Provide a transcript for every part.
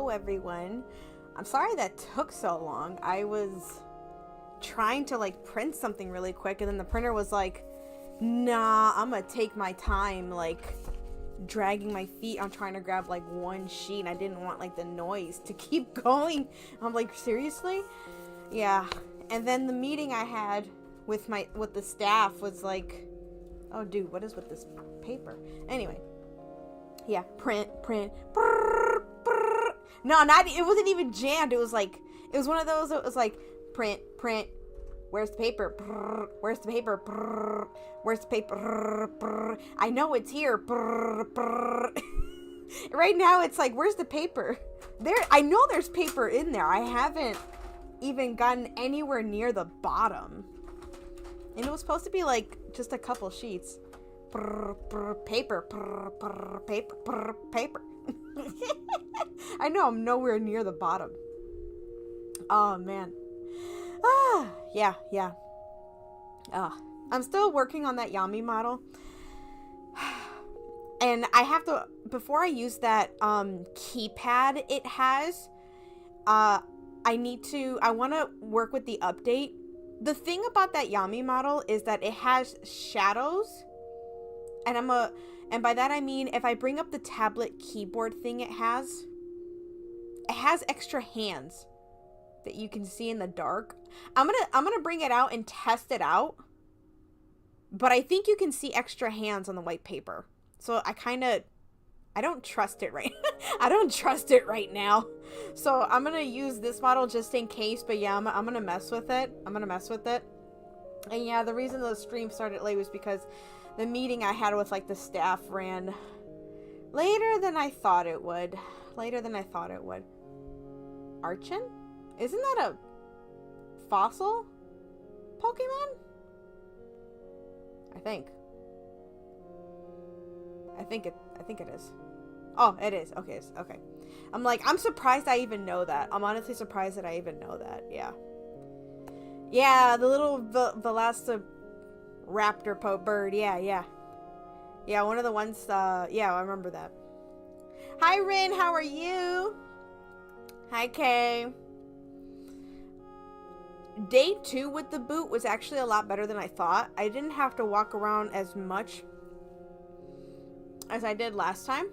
Hello, everyone. I'm sorry that took so long. I was trying to like print something really quick, and then the printer was like, nah, I'm gonna take my time, like dragging my feet on trying to grab like one sheet, and I didn't want like the noise to keep going. I'm like, seriously? Yeah. And then the meeting I had with the staff was like, oh dude, what is with this paper? Anyway. Yeah, print. Brrr, brrr. No, it wasn't even jammed. It was one of those, it was like, print. Where's the paper? Brrr, where's the paper? Brrr, where's the paper? Brrr, I know it's here. Brrr, brrr. Right now, it's like, where's the paper? I know there's paper in there. I haven't even gotten anywhere near the bottom. And it was supposed to be like just a couple sheets. Paper. I know I'm nowhere near the bottom. Oh man. Yeah. I'm still working on that Yami model. And I have to, before I use that keypad it has, I want to work with the update. The thing about that Yami model is that it has shadows. And by that I mean, if I bring up the tablet keyboard thing it has extra hands that you can see in the dark. I'm gonna bring it out and test it out. But I think you can see extra hands on the white paper. So I don't trust it right. I don't trust it right now. So I'm gonna use this model just in case. But yeah, I'm gonna mess with it. And yeah, the reason the stream started late was because the meeting I had with like the staff ran later than I thought it would. Archon? Isn't that a fossil Pokemon? I think it is. Oh, it is. Okay. I'm surprised I even know that. I'm honestly surprised that I even know that. Yeah. Yeah, the little Velociraptor bird. Yeah, one of the ones, yeah, I remember that. Hi, Rin. How are you? Hi, Kay. Day 2 with the boot was actually a lot better than I thought. I didn't have to walk around as much as I did last time.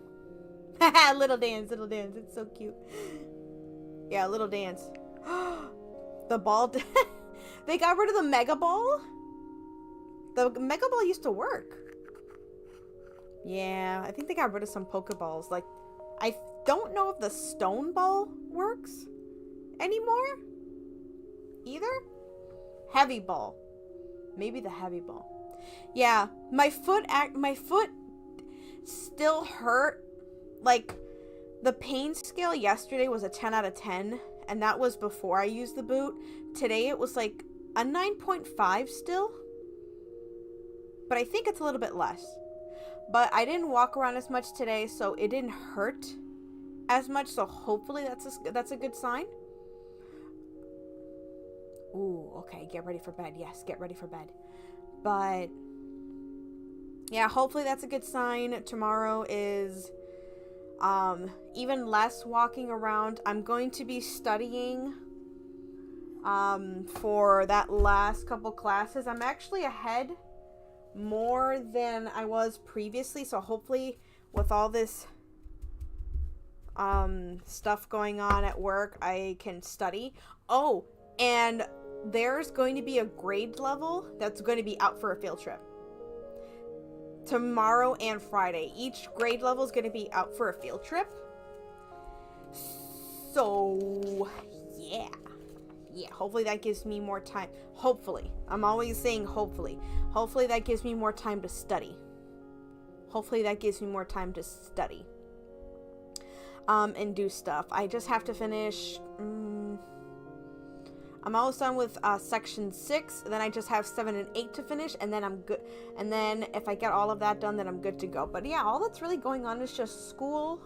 Little dance. It's so cute. Yeah, little dance. The ball. They got rid of the Mega Ball? The Mega Ball used to work. Yeah, I think they got rid of some Pokeballs. Like, I don't know if the Stone Ball works anymore either. Heavy Ball. Maybe the Heavy Ball. Yeah, my foot still hurt. Like, the pain scale yesterday was a 10 out of 10, and that was before I used the boot. Today it was like a 9.5 still. But I think it's a little bit less. But I didn't walk around as much today, so it didn't hurt as much. So hopefully that's a good sign. Ooh, okay. Get ready for bed. Yes, get ready for bed. But yeah, hopefully that's a good sign. Tomorrow is even less walking around. I'm going to be studying for that last couple classes. I'm actually ahead more than I was previously, so hopefully with all this stuff going on at work, I can study. Oh, and there's going to be a grade level that's going to be out for a field trip tomorrow and Friday. Each grade level is going to be out for a field trip. So yeah, hopefully that gives me more time. Hopefully. I'm always saying hopefully. Hopefully that gives me more time to study. And do stuff. I just have to finish. I'm almost done with section 6. Then I just have 7 and 8 to finish, and then I'm good. And then if I get all of that done, then I'm good to go. But yeah, all that's really going on is just school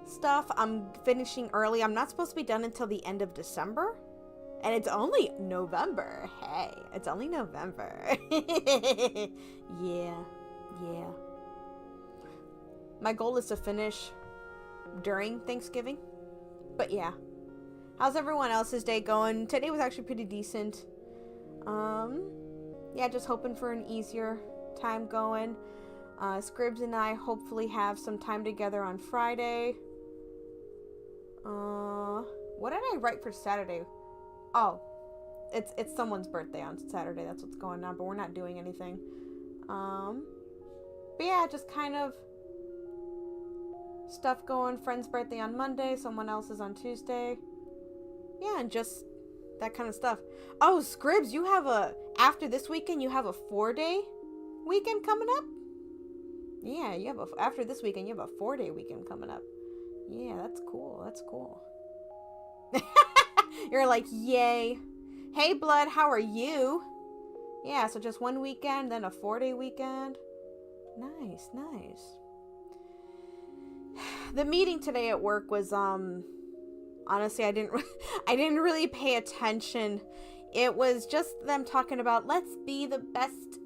stuff. I'm finishing early. I'm not supposed to be done until the end of December. And it's only November. Hey, it's only November. Yeah. My goal is to finish during Thanksgiving. But yeah. How's everyone else's day going? Today was actually pretty decent. Yeah, just hoping for an easier time going. Scribs and I hopefully have some time together on Friday. What did I write for Saturday? Oh, it's someone's birthday on Saturday. That's what's going on, but we're not doing anything. But yeah, just kind of stuff going. Friend's birthday on Monday, someone else's on Tuesday. Yeah, and just that kind of stuff. Oh, Scribs, you have after this weekend, you have a 4-day weekend coming up? Yeah, after this weekend, you have a 4-day weekend coming up. Yeah, that's cool. That's cool. You're like, yay. Hey, Blood, how are you? Yeah, so just one weekend, then a 4-day weekend. Nice, nice. The meeting today at work was, honestly, I didn't really pay attention. It was just them talking about, let's be the best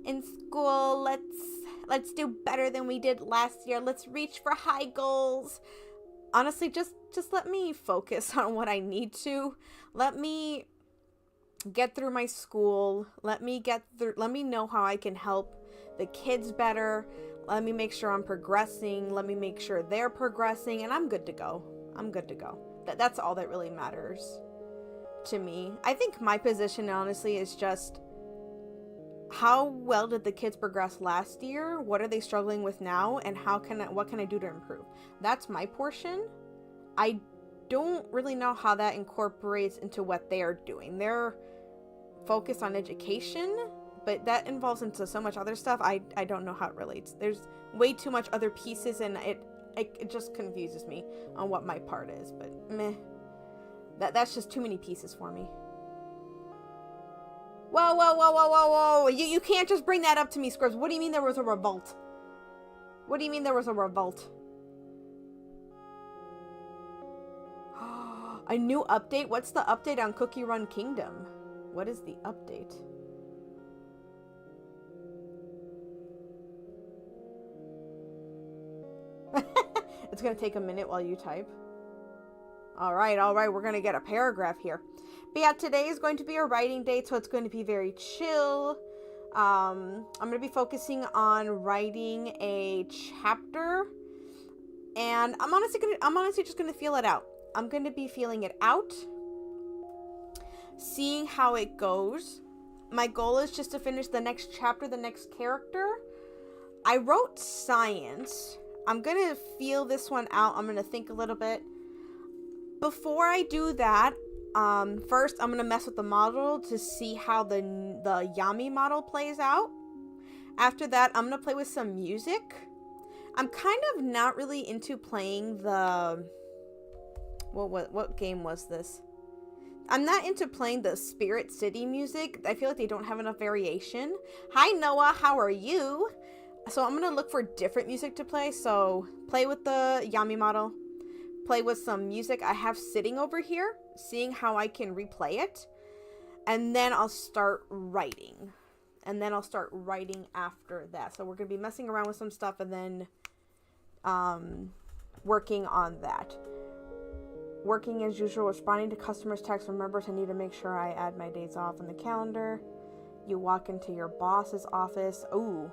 in school. Let's do better than we did last year. Let's reach for high goals. Honestly, just let me focus on what I need to. Let me get through my school. Let me know how I can help the kids better. Let me make sure I'm progressing. Let me make sure they're progressing, and I'm good to go. I'm good to go. That's all that really matters to me. I think my position, honestly, is just how well did the kids progress last year? What are they struggling with now? And what can I do to improve? That's my portion. I don't really know how that incorporates into what they are doing. They're focused on education, but that involves into so much other stuff. I don't know how it relates. There's way too much other pieces, and it just confuses me on what my part is. But meh, that's just too many pieces for me. Whoa. You can't just bring that up to me, Scribs. What do you mean there was a revolt? What do you mean there was a revolt? A new update? What's the update on Cookie Run Kingdom? What is the update? It's gonna take a minute while you type. All right, we're gonna get a paragraph here. But yeah, today is going to be a writing day, so it's going to be very chill. I'm gonna be focusing on writing a chapter, and I'm honestly just gonna feel it out. I'm gonna be feeling it out, seeing how it goes. My goal is just to finish the next chapter, the next character. I wrote science. I'm gonna feel this one out. I'm gonna think a little bit. Before I do that, first I'm gonna mess with the model to see how the Yami model plays out. After that, I'm gonna play with some music. I'm kind of not really into playing the what game was this? I'm not into playing the Spirit City music. I feel like they don't have enough variation. Hi Noah, how are you? So I'm gonna look for different music to play. So play with the Yami model. Play with some music I have sitting over here, seeing how I can replay it, and then I'll start writing. After that. So we're going to be messing around with some stuff and then working on that. Working as usual, responding to customers' texts. Remember, I need to make sure I add my days off in the calendar. You walk into your boss's office. Ooh.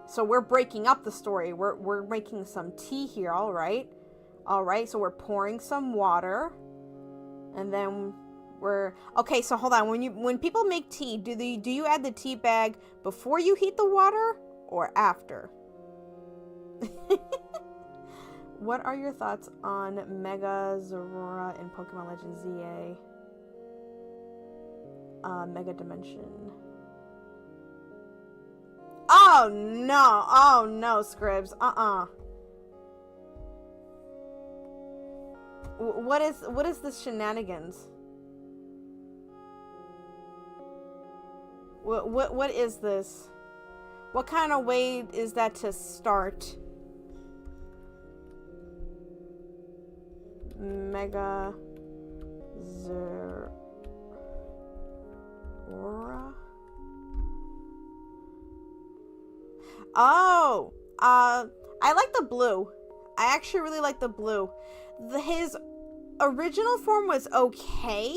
So we're breaking up the story. We're making some tea here, all right? All right, so we're pouring some water, and then okay. So hold on. When people make tea, do you add the tea bag before you heat the water or after? What are your thoughts on Mega Zorora in Pokemon Legends ZA? Mega Dimension. Oh no, Scribs. What is this shenanigans? What is this? What kind of way is that to start? Mega Zorora. Oh, I like the blue. I actually really like the blue. original form was okay.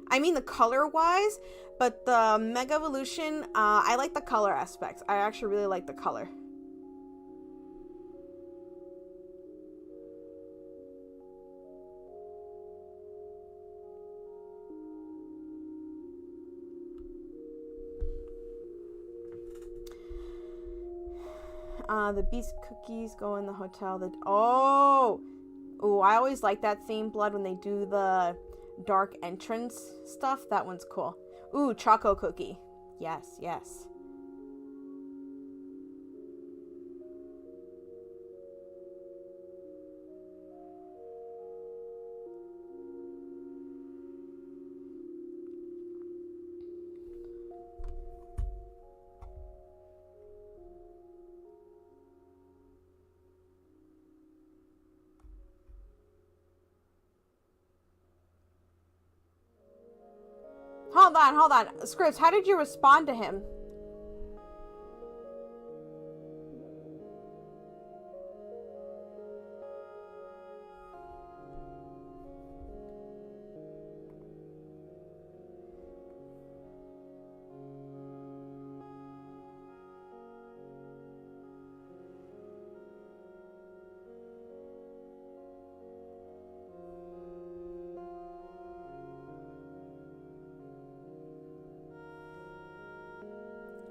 I mean, the color-wise, but the Mega Evolution, I like the color aspects. I actually really like the color. The beast cookies go in the hotel. Oh, I always like that themed blood when they do the dark entrance stuff. That one's cool. Ooh, choco cookie. Yes, yes. Hold on. Scripps, how did you respond to him?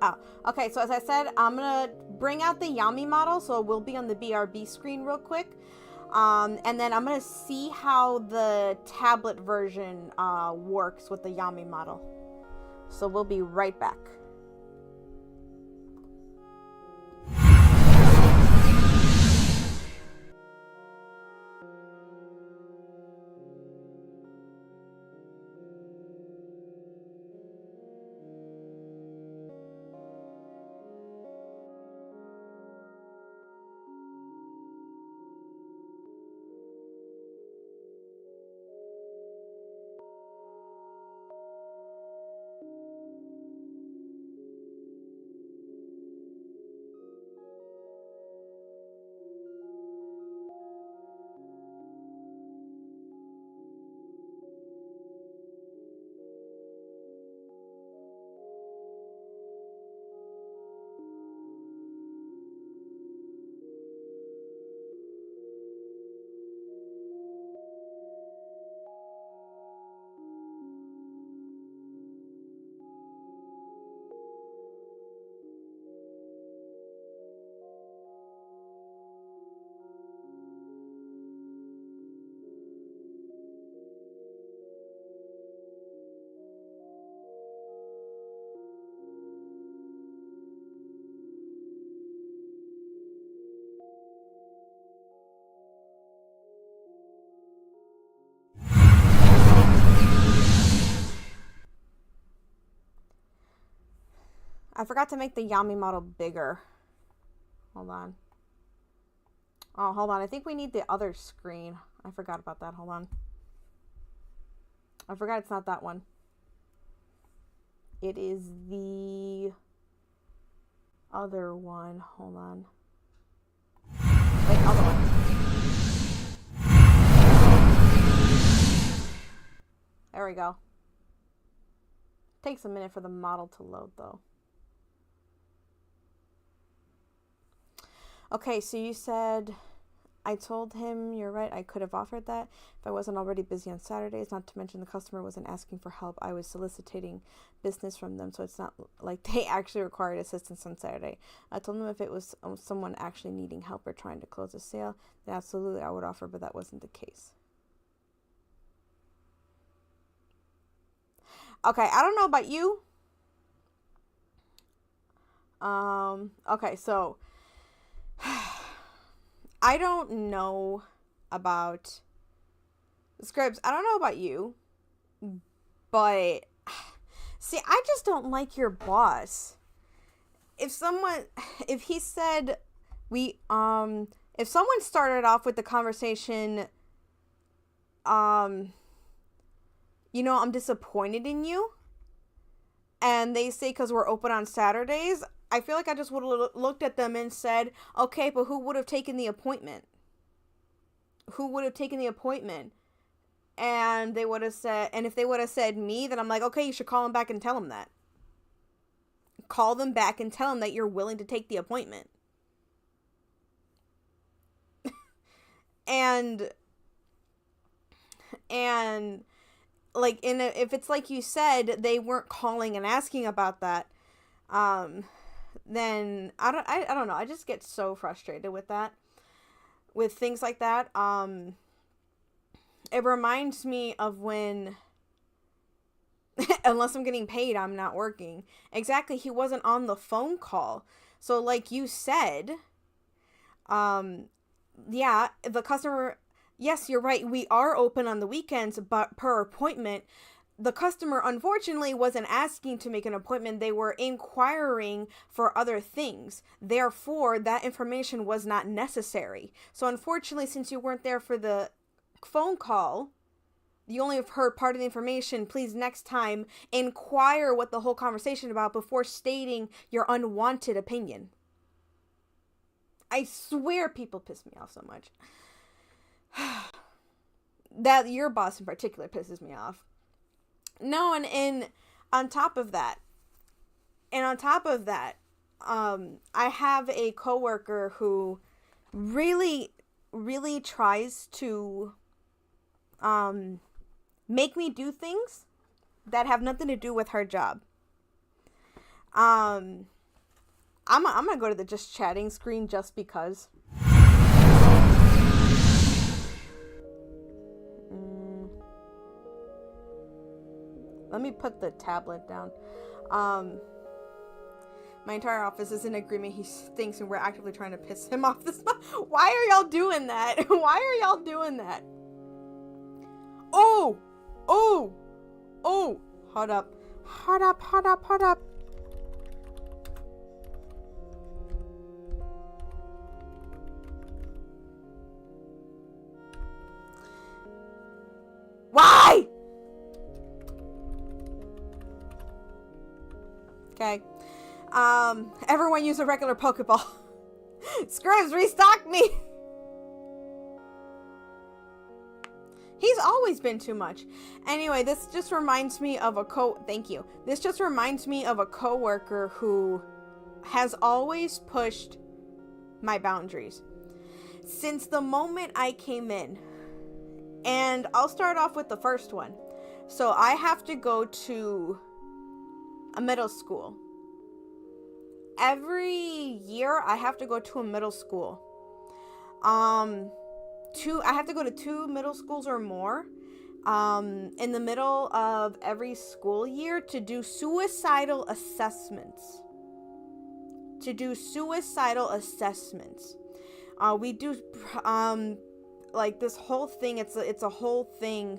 Oh, okay, so as I said, I'm gonna bring out the Yami model, so it will be on the BRB screen real quick. And then I'm gonna see how the tablet version works with the Yami model. So we'll be right back. I forgot to make the Yami model bigger. Hold on. Oh, hold on. I think we need the other screen. I forgot about that. Hold on. I forgot it's not that one. It is the other one. Hold on. Wait, other one. There we go. Takes a minute for the model to load though. Okay, so you said, I told him, you're right, I could have offered that if I wasn't already busy on Saturdays, not to mention the customer wasn't asking for help. I was soliciting business from them, so it's not like they actually required assistance on Saturday. I told them if it was someone actually needing help or trying to close a sale, then absolutely I would offer, but that wasn't the case. Okay, I don't know about you. Okay, so I don't know about Scribs. I don't know about you, but see, I just don't like your boss. If he said if someone started off with the conversation, I'm disappointed in you, and they say because we're open on Saturdays, I feel like I just would have looked at them and said, okay, but who would have taken the appointment? Who would have taken the appointment? And they would have said, and if they would have said me, then I'm like, okay, you should call them back and tell them that. Call them back and tell them that you're willing to take the appointment. and like, if it's like you said, they weren't calling and asking about that, then I don't know. I just get so frustrated with that, with things like that. It reminds me of when, unless I'm getting paid, I'm not working. Exactly. He wasn't on the phone call. So like you said, yeah, the customer, yes, you're right. We are open on the weekends, but per appointment, the customer unfortunately wasn't asking to make an appointment. They were inquiring for other things. Therefore, that information was not necessary. So unfortunately, since you weren't there for the phone call, you only have heard part of the information. Please next time inquire what the whole conversation about before stating your unwanted opinion. I swear people piss me off so much. That your boss in particular pisses me off. No, and on top of that, I have a coworker who really, really tries to make me do things that have nothing to do with her job. I'm gonna go to the just chatting screen just because. Let me put the tablet down. My entire office is in agreement. He thinks we're actively trying to piss him off this month. Why are y'all doing that? Why are y'all doing that? Oh! Oh! Oh! Hold up. Hold up, hold up, hold up. Why? Okay. Everyone use a regular Pokeball. Scribs, restock me! He's always been too much. Anyway, this just reminds me of thank you. This just reminds me of a coworker who has always pushed my boundaries. Since the moment I came in. And I'll start off with the first one. So I have to go to a middle school. Every year I have to go to a middle school. I have to go to 2 middle schools or more in the middle of every school year to do suicidal assessments. We do like this whole thing. It's a whole thing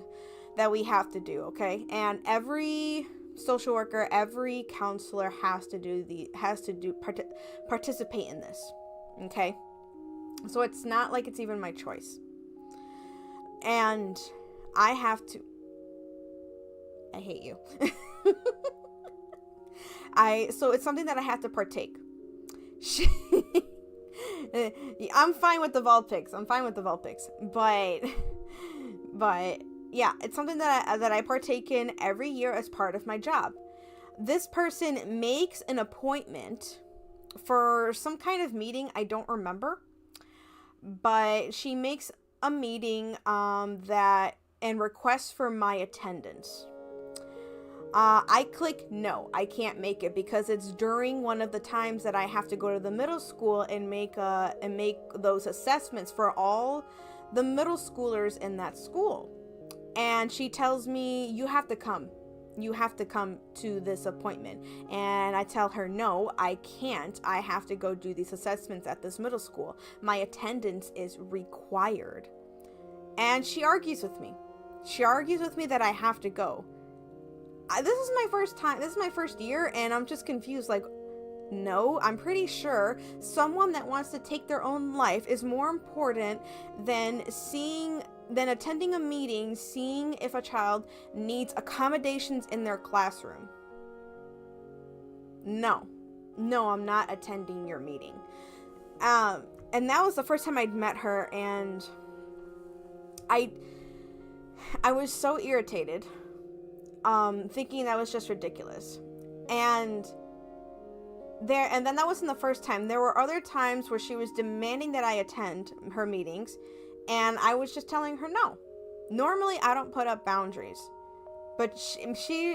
that we have to do, okay? And every social worker, every counselor has to participate in this, okay? So it's not like it's even my choice. And I have to. I hate you. So it's something that I have to partake. I'm fine with the Vulpix. But yeah, it's something that I partake in every year as part of my job. This person makes an appointment for some kind of meeting. I don't remember. But she makes a meeting and requests for my attendance. I click no, I can't make it because it's during one of the times that I have to go to the middle school and make those assessments for all the middle schoolers in that school. And she tells me, you have to come to this appointment. And I tell her, no, I can't. I have to go do these assessments at this middle school. My attendance is required. And she argues with me. That I have to go. This is my first time. This is my first year, and I'm just confused. Like, no, I'm pretty sure someone that wants to take their own life is more important than attending a meeting, seeing if a child needs accommodations in their classroom. No, I'm not attending your meeting. And that was the first time I'd met her, and I was so irritated, thinking that was just ridiculous. And then that wasn't the first time. There were other times where she was demanding that I attend her meetings, and I was just telling her no. Normally, I don't put up boundaries, but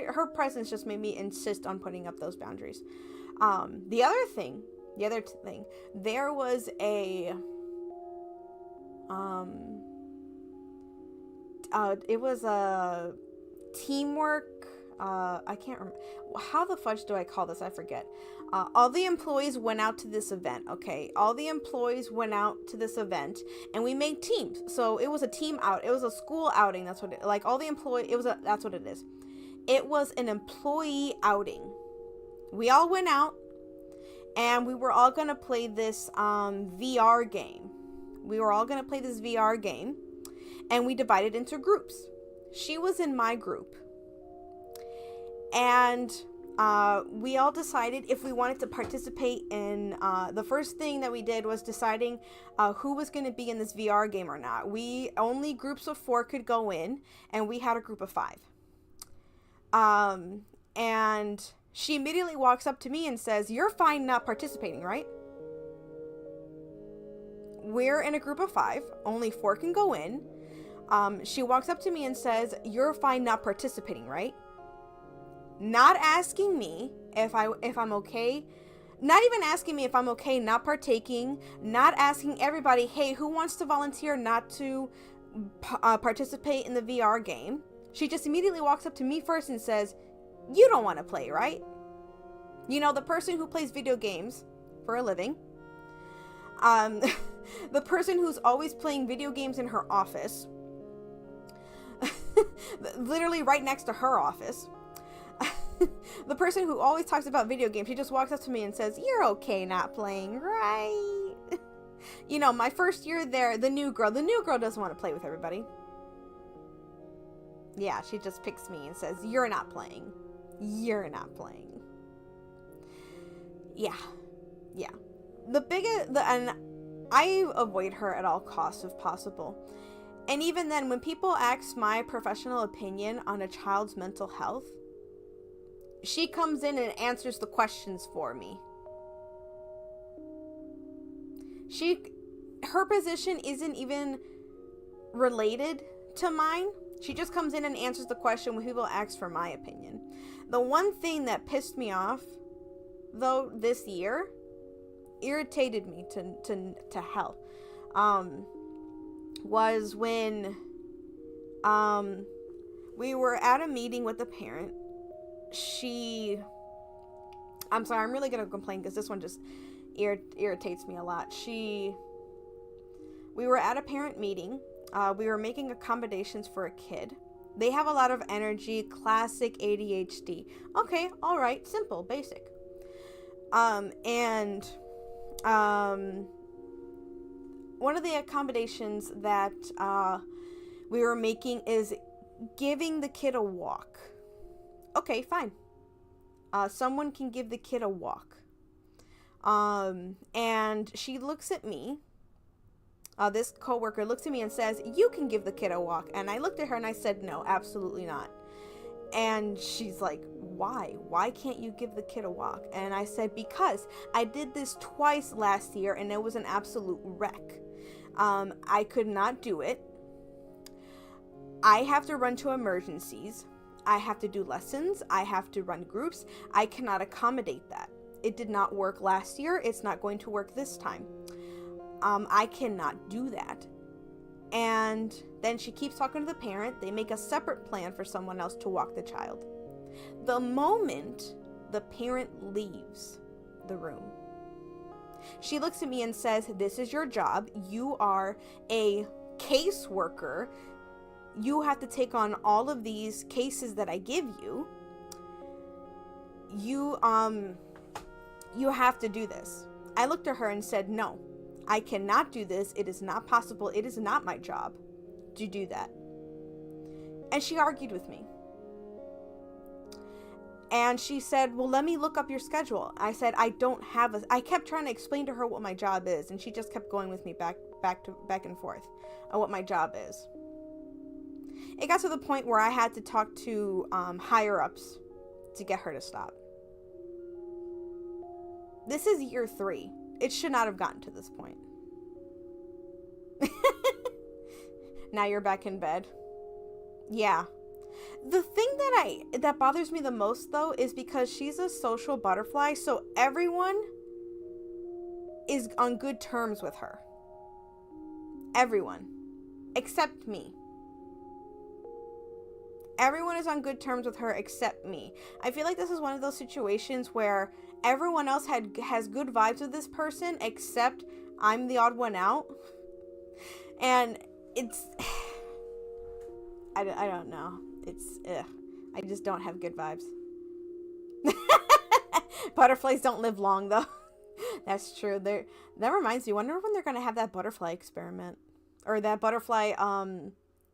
her presence just made me insist on putting up those boundaries. The other thing, there was it was a teamwork. I can't remember. How the fudge do I call this? I forget. All the employees went out to this event, okay? All the employees went out to this event, and we made teams. So it was a team out. It was a school outing. That's what that's what it is. It was an employee outing. We all went out, and we were all going to play this VR game. And we divided into groups. She was in my group. And we all decided if we wanted to participate in, the first thing that we did was deciding who was going to be in this VR game or not. Only groups of 4 could go in, and we had a group of 5. And she immediately walks up to me and says, "You're fine not participating, right? We're in a group of 5. Only 4 can go in." She walks up to me and says, "You're fine not participating, right?" Not asking me if I'm okay. Not even asking me if I'm okay not partaking. Not asking everybody, "Hey, who wants to volunteer not to participate in the VR game?" She just immediately walks up to me first and says, "You don't want to play, right?" You know, the person who plays video games for a living. The person who's always playing video games in her office. Literally right next to her office. The person who always talks about video games, she just walks up to me and says, "You're okay not playing, right?" You know, my first year there, the new girl doesn't want to play with everybody. Yeah, she just picks me and says, "You're not playing. You're not playing." Yeah. And I avoid her at all costs if possible. And even then, when people ask my professional opinion on a child's mental health, she comes in and answers the questions for me. Her position isn't even related to mine. She just comes in and answers the question when people ask for my opinion. The one thing that pissed me off, though, this year, irritated me to hell, was when we were at a meeting with a parent. I'm sorry, I'm really gonna complain because this one just irritates me a lot. We were at a parent meeting. We were making accommodations for a kid. They have a lot of energy, classic ADHD. Okay, all right, simple, basic. One of the accommodations that we were making is giving the kid a walk. Okay, fine. Someone can give the kid a walk. And she looks at me. This coworker looks at me and says, "You can give the kid a walk." And I looked at her and I said, "No, absolutely not." And she's like, "Why? Why can't you give the kid a walk?" And I said, "Because I did this twice last year and it was an absolute wreck. I could not do it. I have to run to emergencies. I have to do lessons. I have to run groups. I cannot accommodate that. It did not work last year. It's not going to work this time. I cannot do that." And then she keeps talking to the parent. They make a separate plan for someone else to walk the child. The moment the parent leaves the room, she looks at me and says, "This is your job. You are a caseworker. You have to take on all of these cases that I give you. You have to do this." I looked at her and said, "No, I cannot do this. It is not possible. It is not my job to do that." And she argued with me. And she said, "Well, let me look up your schedule." I said, "I kept trying to explain to her what my job is, and she just kept going with me back and forth on what my job is. it got to the point where I had to talk to higher ups to get her to stop. This is year 3. It should not have gotten to this point. Now you're back in bed. Yeah. The thing that bothers me the most, though, is because she's a social butterfly, so everyone is on good terms with her. Everyone. Except me. Everyone is on good terms with her except me. I feel like this is one of those situations where everyone else has good vibes with this person, except I'm the odd one out. And it's... I don't know. It's... I just don't have good vibes. Butterflies don't live long, though. That's true. That reminds me. I wonder when they're going to have that butterfly experiment. Or that butterfly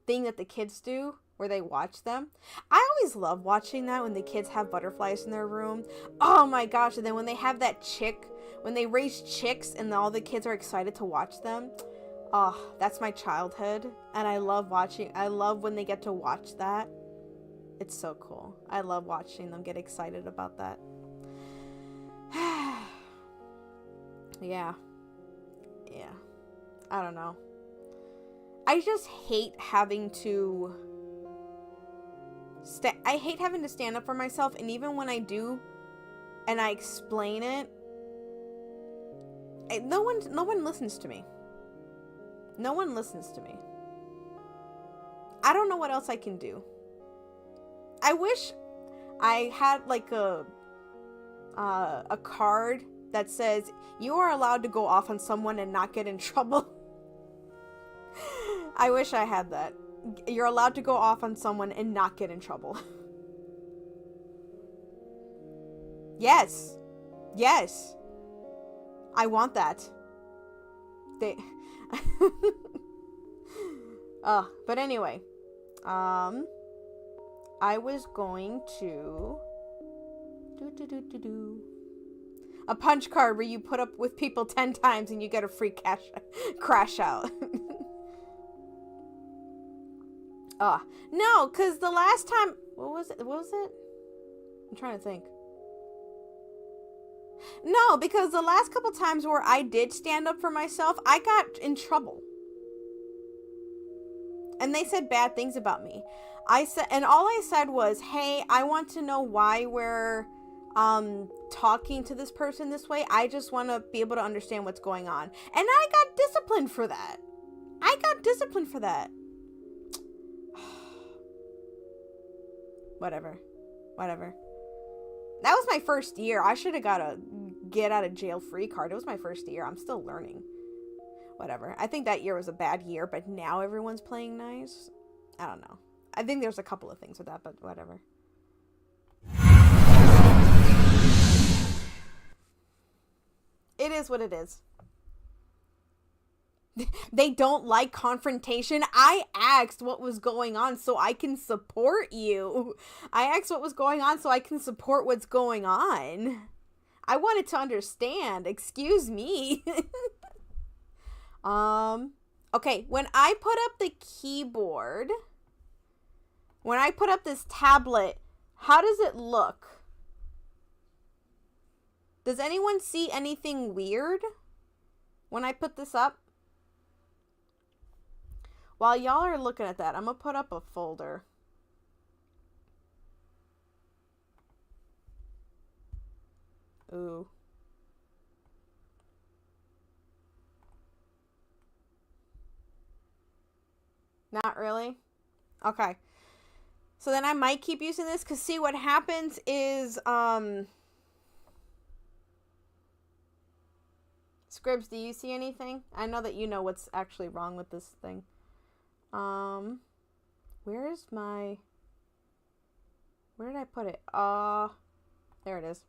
thing that the kids do, where they watch them. I always love watching that when the kids have butterflies in their room. Oh my gosh. And then when they have that chick, when they raise chicks and all the kids are excited to watch them. Oh, that's my childhood. And I love when they get to watch that. It's so cool. I love watching them get excited about that. Yeah. I don't know. I just hate having to stand up for myself, and even when I do and I explain it, no one listens to me. No one listens to me. I don't know what else I can do. I wish I had like a card that says you are allowed to go off on someone and not get in trouble. I wish I had that. You're allowed to go off on someone and not get in trouble. Yes. I want that. But anyway. I was going to a punch card where you put up with people 10 times and you get a free crash out. No, because the last time... What was it? I'm trying to think. No, because the last couple times where I did stand up for myself, I got in trouble. And they said bad things about me. And all I said was, hey, I want to know why we're talking to this person this way. I just want to be able to understand what's going on. And I got disciplined for that. Whatever. That was my first year. I should have got a get out of jail free card. It was my first year. I'm still learning. Whatever. I think that year was a bad year, but now everyone's playing nice. I don't know. I think there's a couple of things with that, but whatever. It is what it is. They don't like confrontation. I asked what was going on so I can support you. I asked what was going on so I can support what's going on. I wanted to understand. Excuse me. Okay, when I put up the keyboard, when I put up this tablet, how does it look? Does anyone see anything weird when I put this up? While y'all are looking at that, I'm going to put up a folder. Ooh. Not really? Okay. So then I might keep using this, because see what happens is, Scribs, do you see anything? I know that you know what's actually wrong with this thing. Where did I put it? There it is.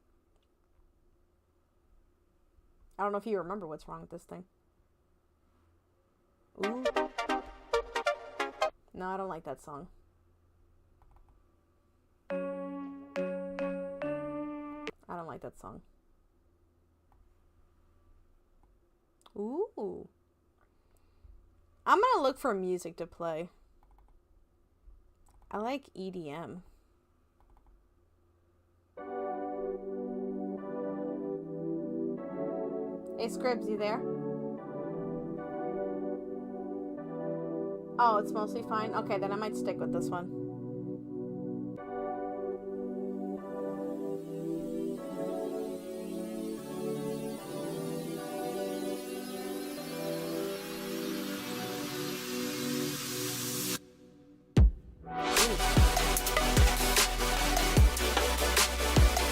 I don't know if you remember what's wrong with this thing. Ooh. No, I don't like that song. I don't like that song. Ooh. I'm gonna look for music to play. I like EDM. Hey, Scribs, you there? Oh, it's mostly fine? Okay, then I might stick with this one.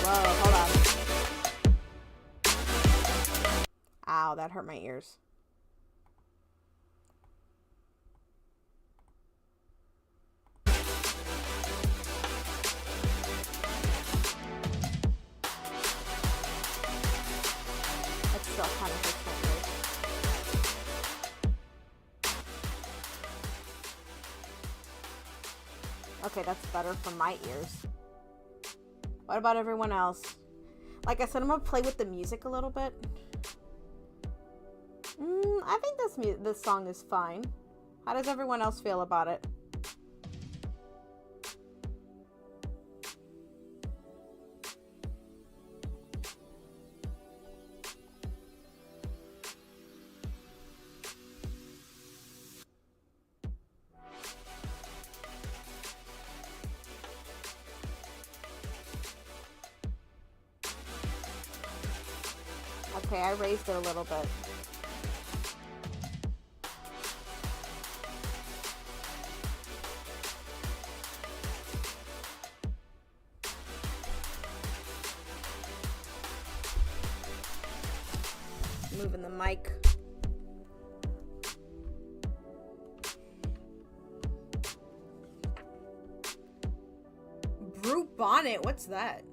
Whoa, hold on. Ow, that hurt my ears. Still kind of hurts my ears. Okay, that's better for my ears. What about everyone else? Like I said, I'm gonna play with the music a little bit. I think this song is fine. How does everyone else feel about it? Okay, I raised it a little bit. Moving the mic. Brute bonnet, what's that?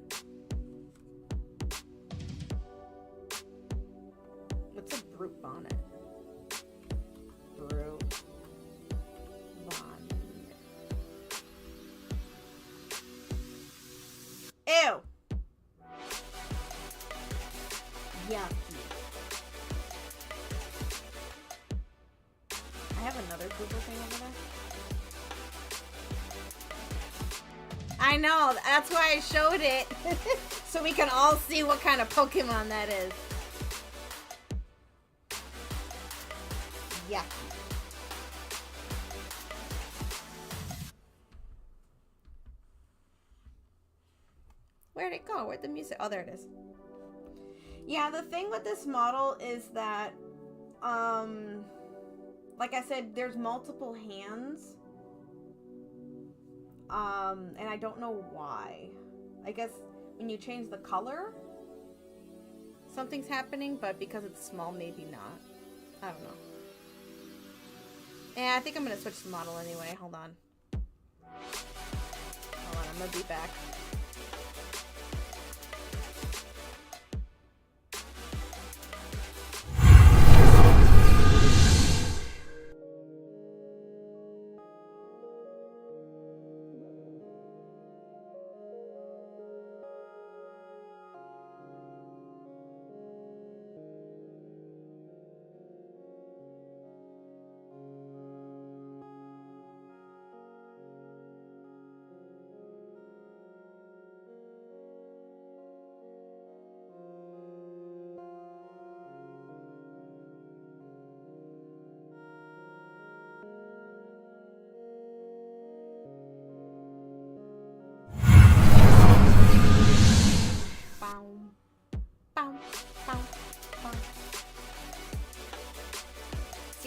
What's a brute bonnet? Brute bonnet. Ew! Yucky. I have another Google thing over there. I know, that's why I showed it. So we can all see what kind of Pokemon that is. Yucky. Where'd it go? Where'd the music? Oh, there it is. Yeah, the thing with this model is that, like I said, there's multiple hands. And I don't know why. I guess when you change the color, something's happening, but because it's small, maybe not. I don't know. Yeah, I think I'm gonna switch the model anyway. Hold on. Hold on, I'm gonna be back.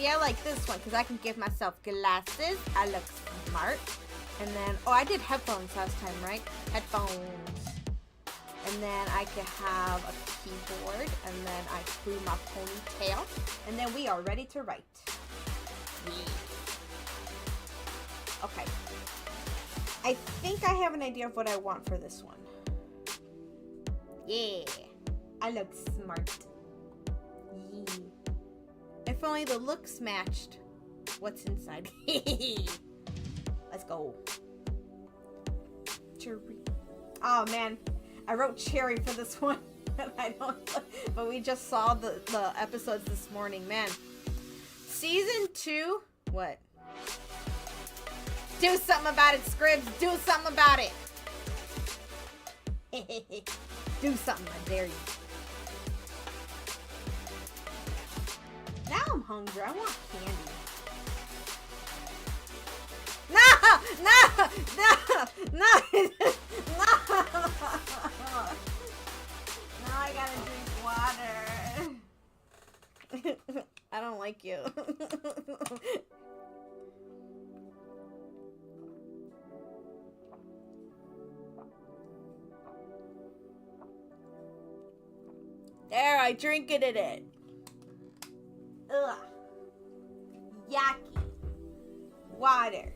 See, I like this one because I can give myself glasses. I look smart. And then, oh, I did headphones last time, right? Headphones. And then I could have a keyboard. And then I screw my ponytail. And then we are ready to write. Yeah. Okay. I think I have an idea of what I want for this one. Yeah. I look smart. Yeah. If only the looks matched what's inside. Let's go. Cherry. Oh man, I wrote cherry for this one. But we just saw the episodes this morning. Man, season 2. What? Do something about it, Scribs. Do something about it. Do something, I dare you. Now I'm hungry. I want candy. No! No! No! No! No! Now I gotta drink water. I don't like you. There, I drink it in it. Ugh. Yucky. Water.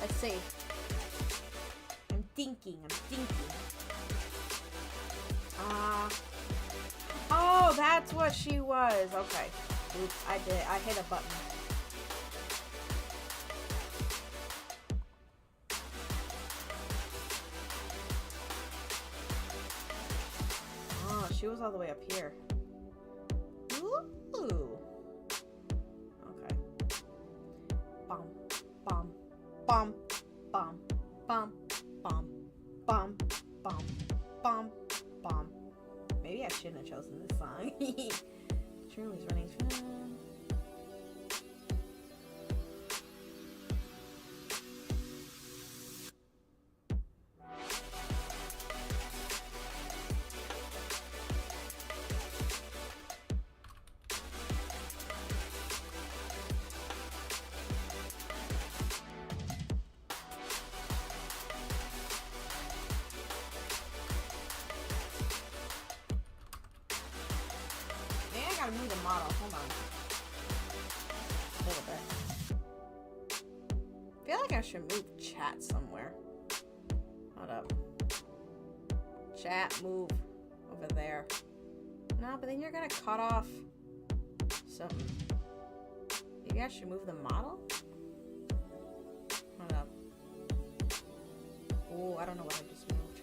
Let's see. I'm thinking. Oh, that's what she was. Okay. Oops, I hit a button. Oh, she was all the way up here. Ooh. Okay. Bum, bum, bum, bum, bum, bum, bum, bum, bum, bum. Maybe I shouldn't have chosen this song. True is running. I gotta move the model. Hold on. A little bit. I feel like I should move chat somewhere. Hold up. Chat, move over there. No, but then you're gonna cut off something. Maybe I should move the model? Hold up. Oh, I don't know what I just moved.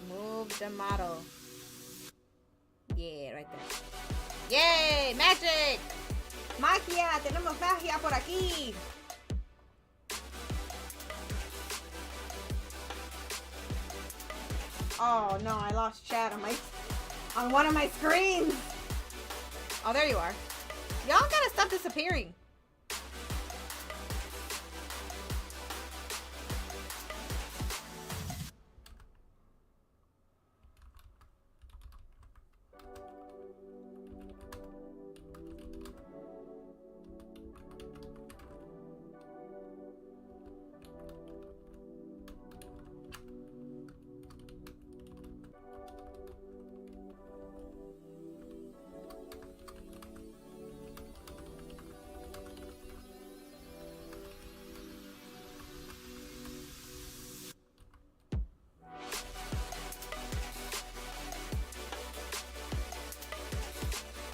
Move the model. Yeah, right there. Yay! Magic! Magia! Tenemos magia por aquí! Oh no, I lost chat on one of my screens! Oh, there you are. Y'all gotta stop disappearing.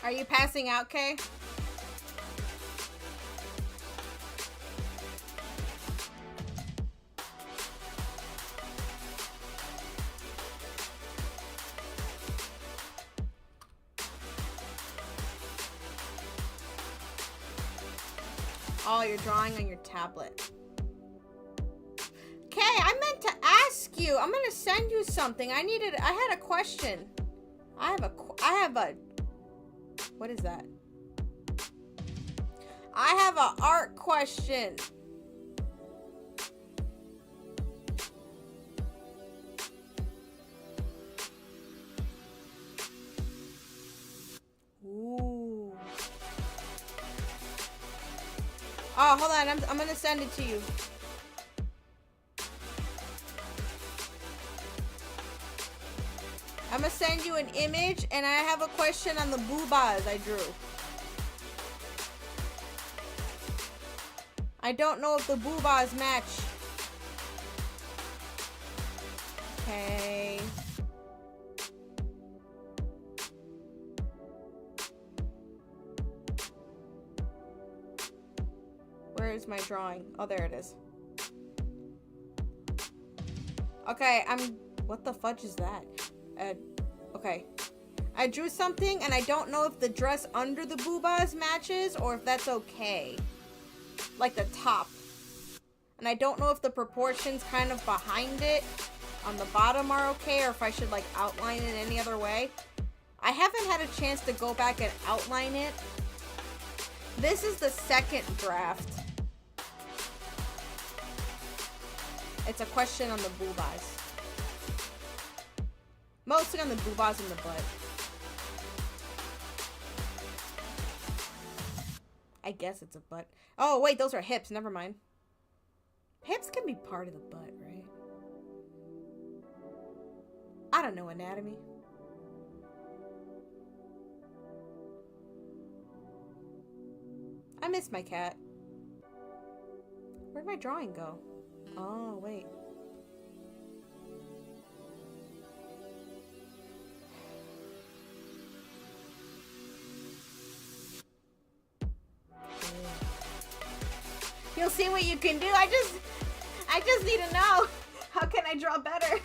Are you passing out, Kay? Oh, you're drawing on your tablet. Kay, I meant to ask you. I'm gonna send you something. I had a question. I have a, what is that? I have an art question. Ooh. Oh, hold on. I'm gonna send it to you. I'm gonna send you an image, and I have a question on the boobas I drew. I don't know if the boobas match. Okay. Where is my drawing? Oh, there it is. Okay, what the fudge is that? Okay. I drew something and I don't know if the dress under the boobas matches or if that's okay. Like the top. And I don't know if the proportions kind of behind it on the bottom are okay or if I should like outline it any other way. I haven't had a chance to go back and outline it. This is the second draft. It's a question on the boobas. Mostly on the boobas and the butt. I guess it's a butt. Oh, wait, those are hips. Never mind. Hips can be part of the butt, right? I don't know anatomy. I miss my cat. Where'd my drawing go? Oh, wait. You'll see what you can do. I just need to know. How can I draw better?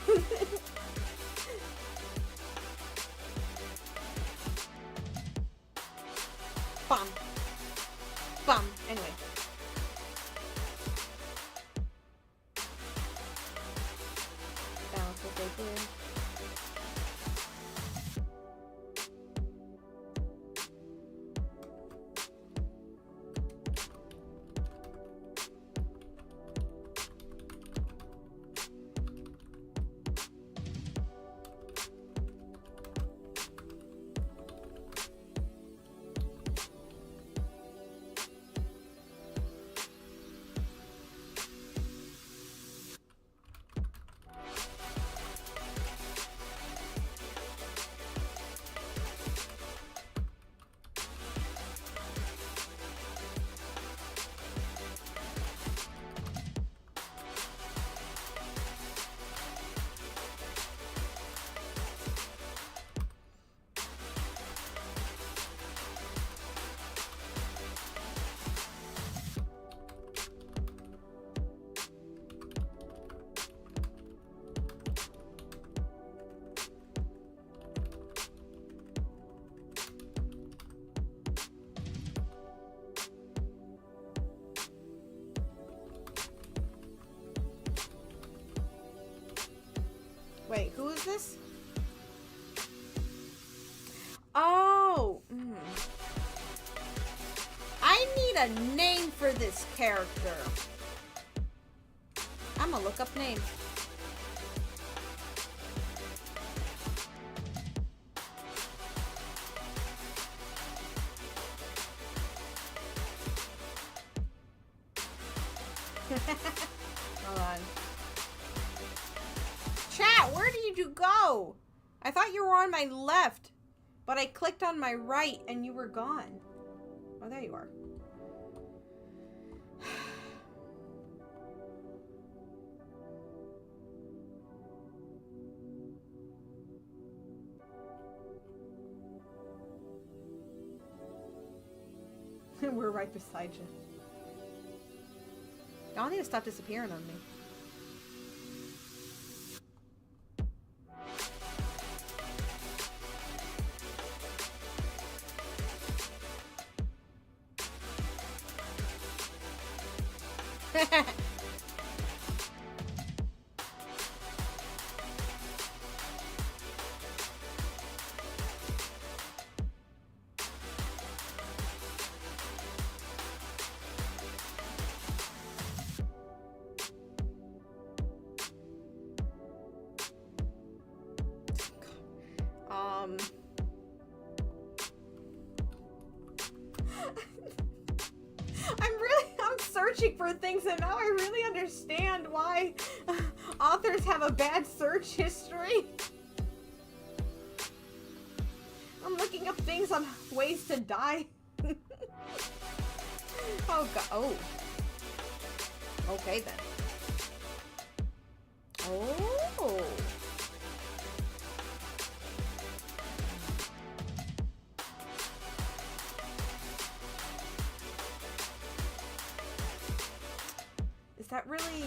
Bum. Bum. Anyway. Balance what they did. Wait, who is this? Oh! I need a name for this character. I'm gonna look up names. Hold on. Chat, where did you go? I thought you were on my left, but I clicked on my right and you were gone. Oh, there you are. We're right beside you. Y'all need to stop disappearing on me. I'm searching for things and now I really understand why authors have a bad search history. I'm looking up things on ways to die. Oh god. Oh. Okay then. Oh. Is that really...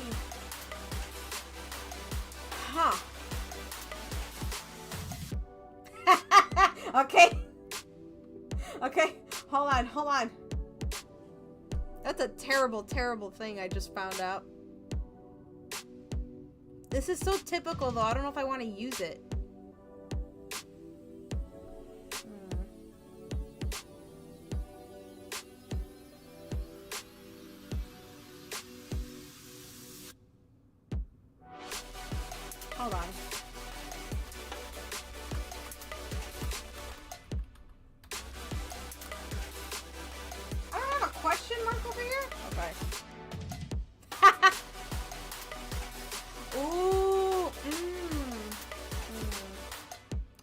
Huh. Okay. Okay. Hold on. Hold on. That's a terrible, terrible thing I just found out. This is so typical, though. I don't know if I want to use it. Hold on. I don't have a question mark over here? Okay. Ooh.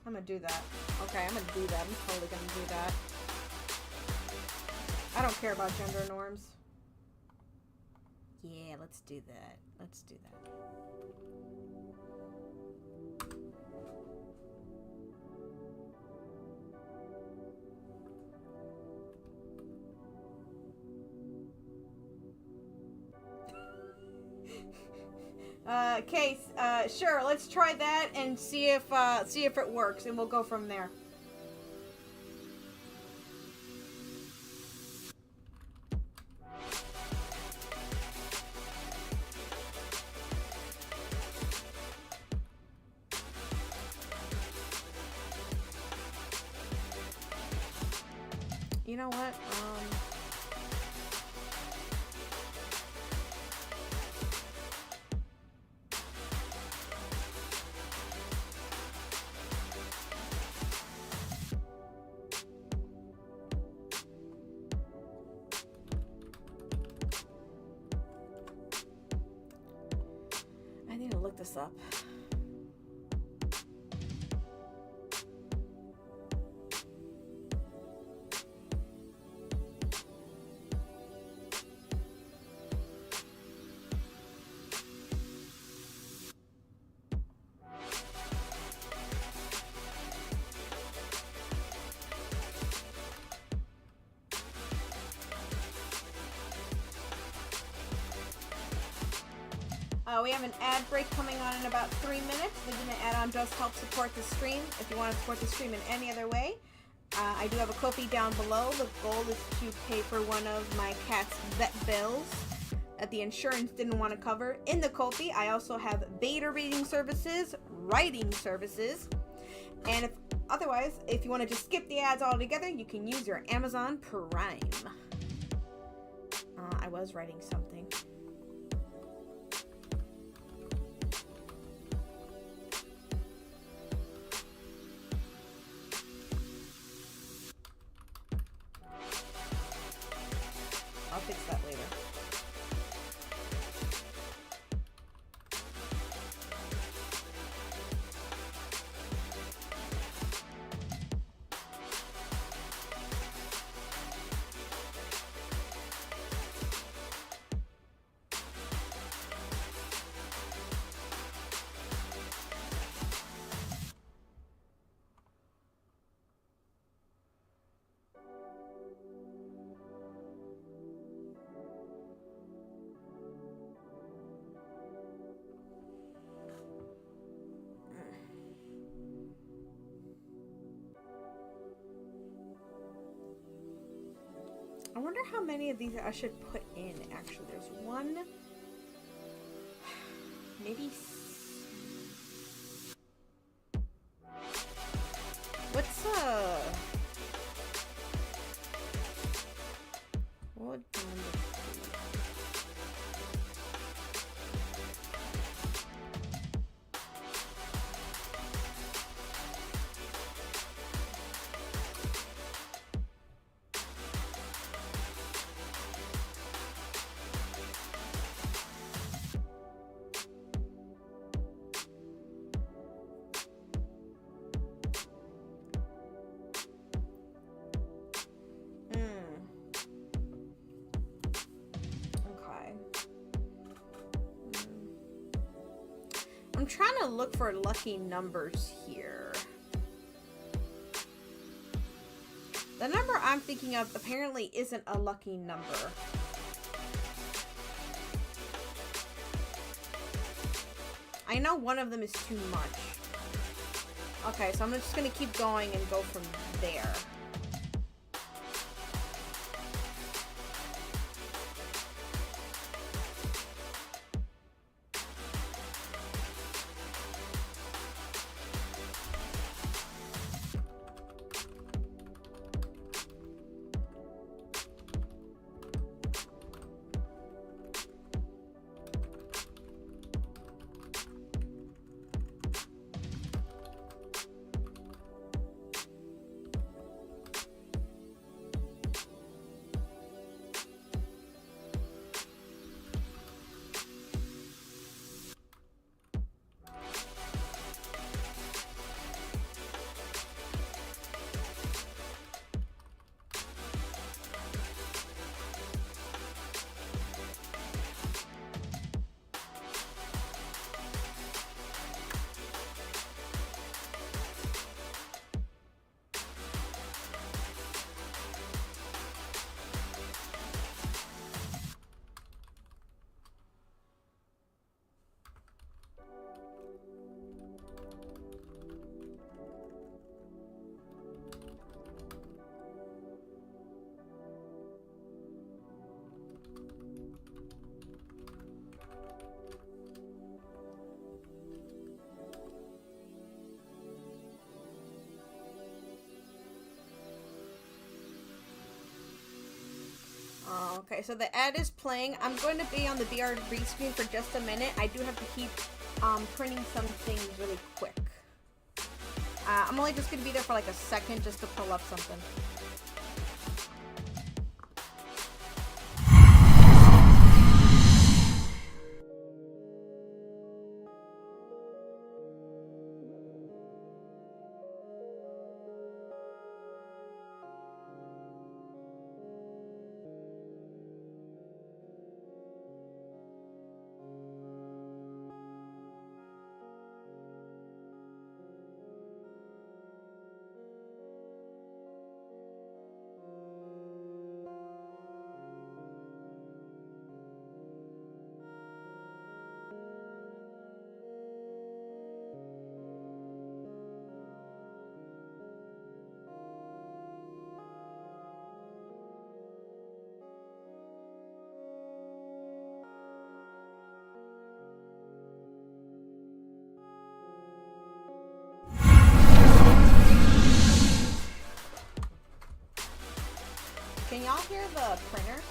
I'm gonna do that. Okay, I'm gonna do that. I'm totally gonna do that. I don't care about gender norms. Yeah, let's do that. Let's do that. Okay, sure, let's try that and see if it works, and we'll go from there. You know what? I need to look this up. We have an ad break coming on in about 3 minutes. The add-on does help support the stream. If you want to support the stream in any other way, I do have a Ko-fi down below. The goal is to pay for one of my cat's vet bills that the insurance didn't want to cover. In the Ko-fi, I also have beta reading services, writing services, and if you want to just skip the ads altogether, you can use your Amazon Prime. I was writing something. I'll fix that later. I wonder how many of these I should put in, actually. There's one, maybe, what's, what number? I'm trying to look for lucky numbers here. The number I'm thinking of apparently isn't a lucky number. I know one of them is too much. Okay, so I'm just gonna keep going and go from there. Okay, so the ad is playing. I'm going to be on the BRB screen for just a minute. I do have to keep printing some things really quick. I'm only just going to be there for like a second just to pull up something. Can y'all hear the printer?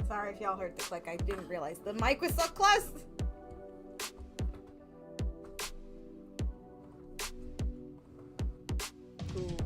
Sorry if y'all heard the click. I didn't realize the mic was so close. Cool.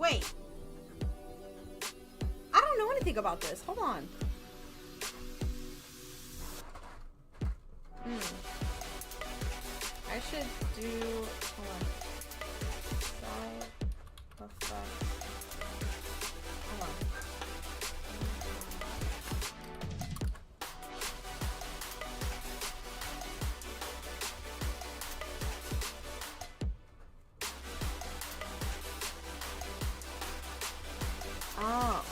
Wait. I don't know anything about this. Hold on. I should do... Hold on. Side effect. Hold on. Oh.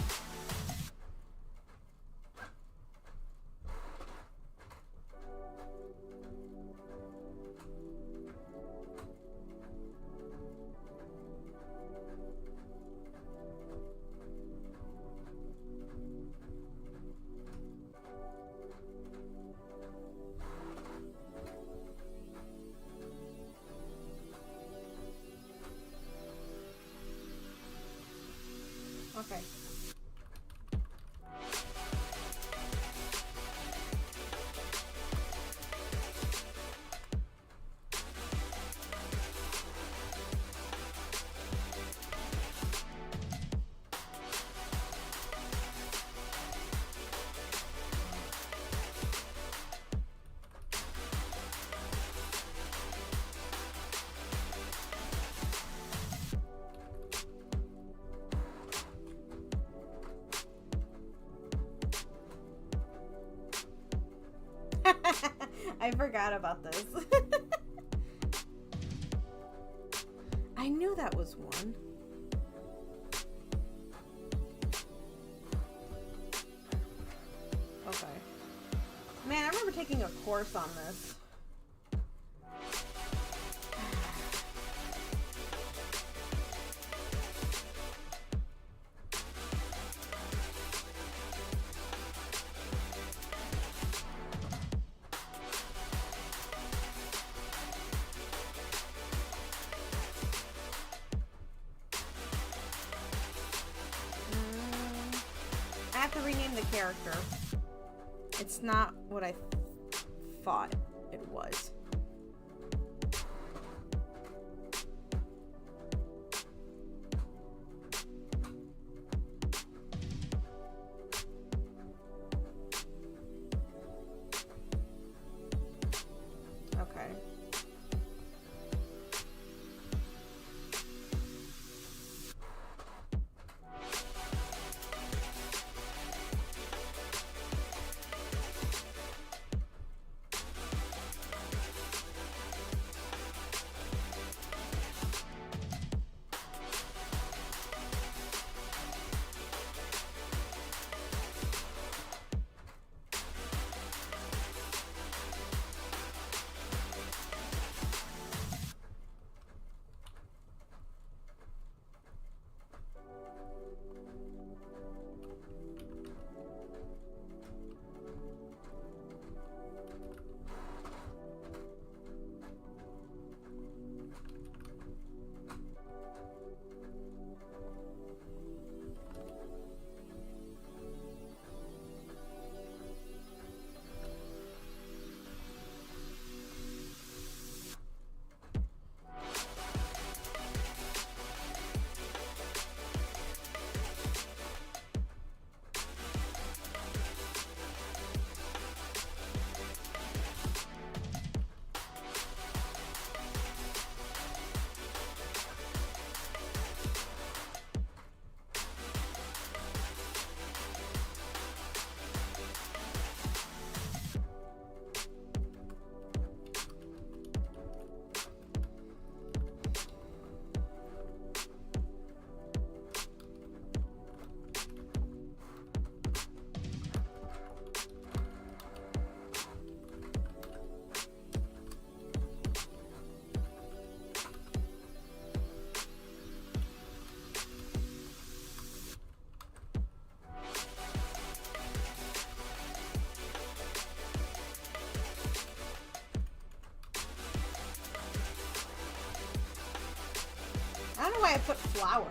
Okay. I forgot about this. I knew that was one. Okay. Man, I remember taking a course on this. I have to rename the character. It's not what I thought it was. Okay. I don't know why I put flour.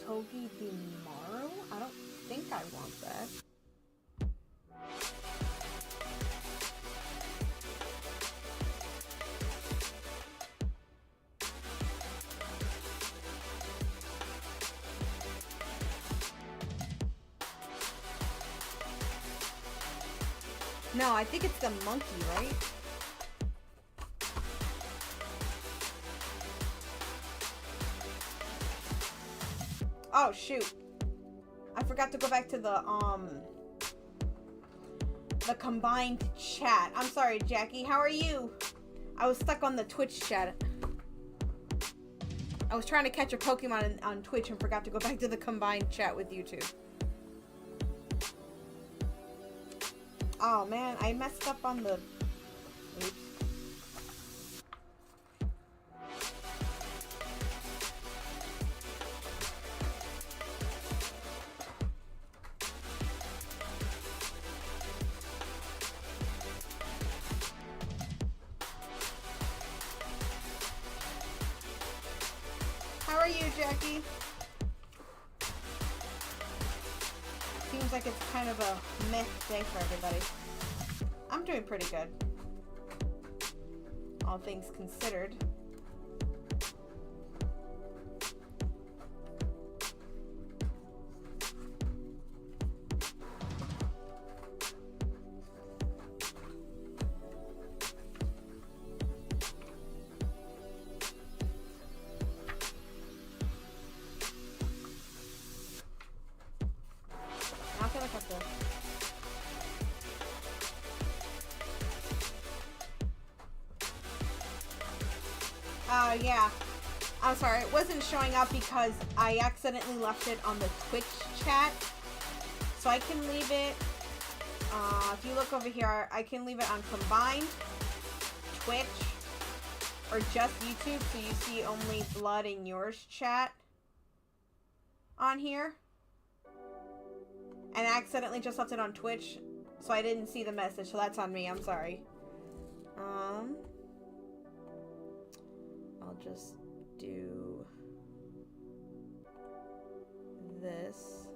Togi Dimaru? I don't think I want that. No, I think it's the monkey, right? Oh, shoot. I forgot to go back to the combined chat. I'm sorry, Jackie. How are you? I was stuck on the Twitch chat. I was trying to catch a Pokemon on Twitch and forgot to go back to the combined chat with you two. Oh, man. I messed up on the... Oops. How are you, Jackie? Seems like it's kind of a meh day for everybody. I'm doing pretty good. All things considered. I feel like I have to... Yeah. I'm sorry, it wasn't showing up because I accidentally left it on the Twitch chat. So I can leave it, if you look over here, I can leave it on combined, Twitch, or just YouTube, so you see only Blood and Yours chat on here. And I accidentally just left it on Twitch, so I didn't see the message, so that's on me, I'm sorry. I'll just do this.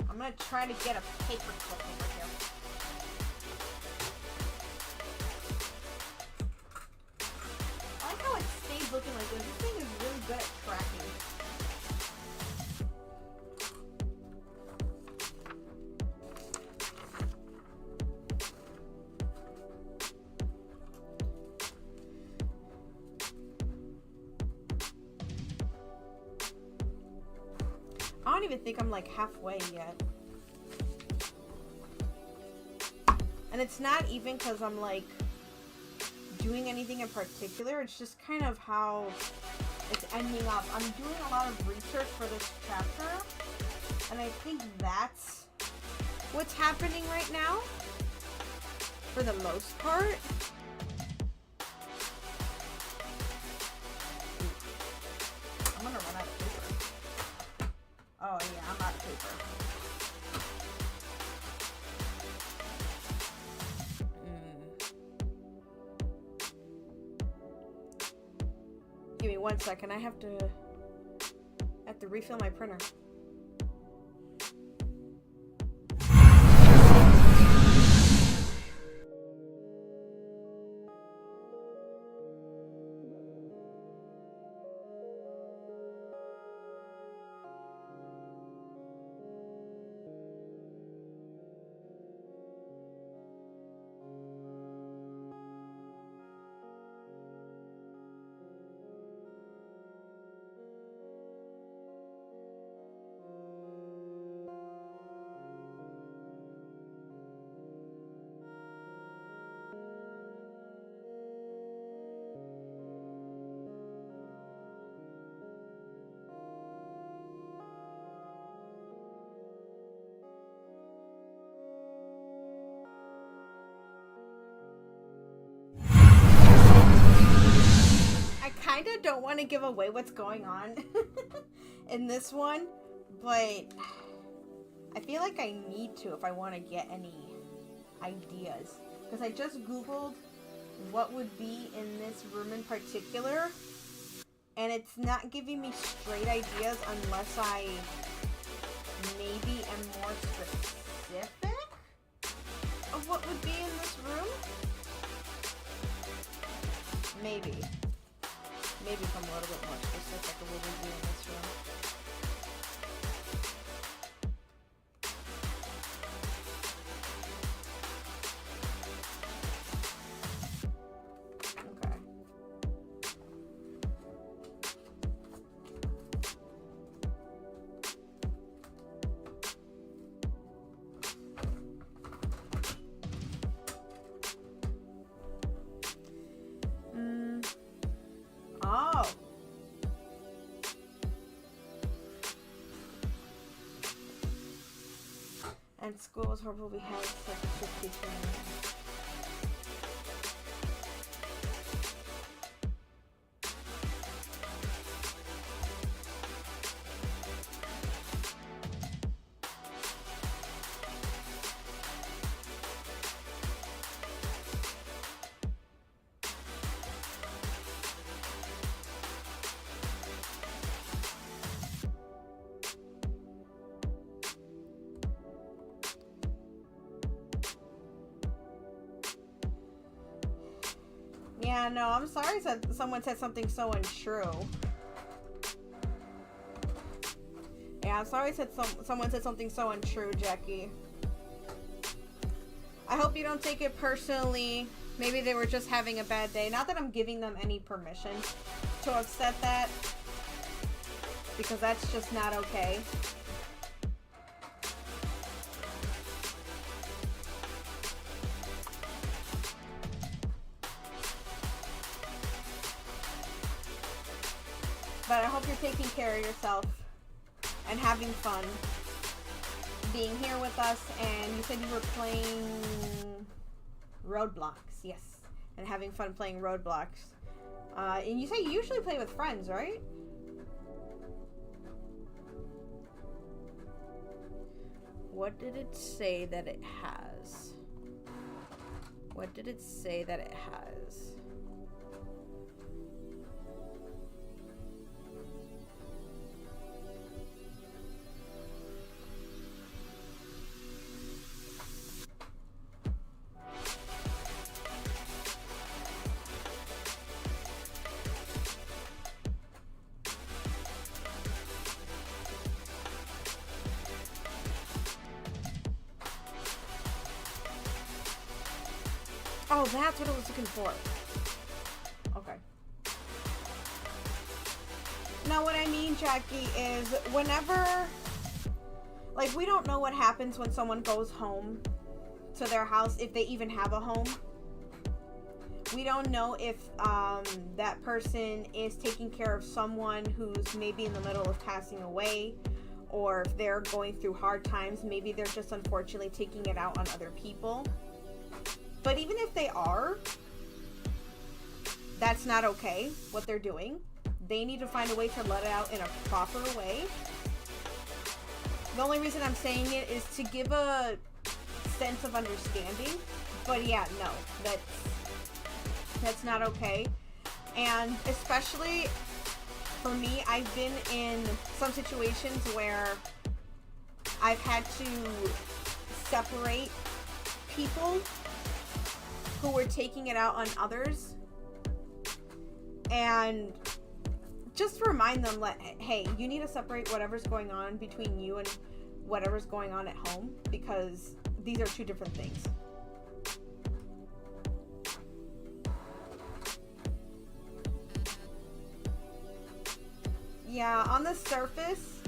I'm gonna try to get a paper clip over here. I like how it stays looking like this. This thing is really good at tracking. I don't even think I'm like halfway yet. And it's not even because I'm like doing anything in particular. It's just kind of how it's ending up. I'm doing a lot of research for this chapter. And I think that's what's happening right now. For the most part. I'm gonna run out of paper. Oh yeah, I'm out of paper. Give me 1 second. I have to refill my printer. don't want to give away what's going on in this one, but I feel like I need to if I want to get any ideas. Because I just Googled what would be in this room in particular, and it's not giving me straight ideas unless I maybe am more specific of what would be in this room. Maybe. Maybe if I'm a little bit more specific of what would be in this room. Oh. And school was horrible. We had such a sick teacher. Yeah, no, I'm sorry that someone said something so untrue. Yeah, I'm sorry that someone said something so untrue, Jackie. I hope you don't take it personally. Maybe they were just having a bad day. Not that I'm giving them any permission to have said that, because that's just not okay. But I hope you're taking care of yourself and having fun being here with us. And you said you were playing Roadblocks, yes, and having fun playing Roadblocks. And you say you usually play with friends, right? What did it say that it has? What did it say that it has? Oh, that's what I was looking for. Okay. Now, what I mean, Jackie, is whenever, like, we don't know what happens when someone goes home to their house, if they even have a home. We don't know if that person is taking care of someone who's maybe in the middle of passing away, or if they're going through hard times. Maybe they're just unfortunately taking it out on other people. But even if they are, that's not okay, what they're doing. They need to find a way to let it out in a proper way. The only reason I'm saying it is to give a sense of understanding. But yeah, no, that's not okay. And especially for me, I've been in some situations where I've had to separate people who were taking it out on others, and just remind them that, hey, you need to separate whatever's going on between you and whatever's going on at home, because these are two different things. Yeah, on the surface,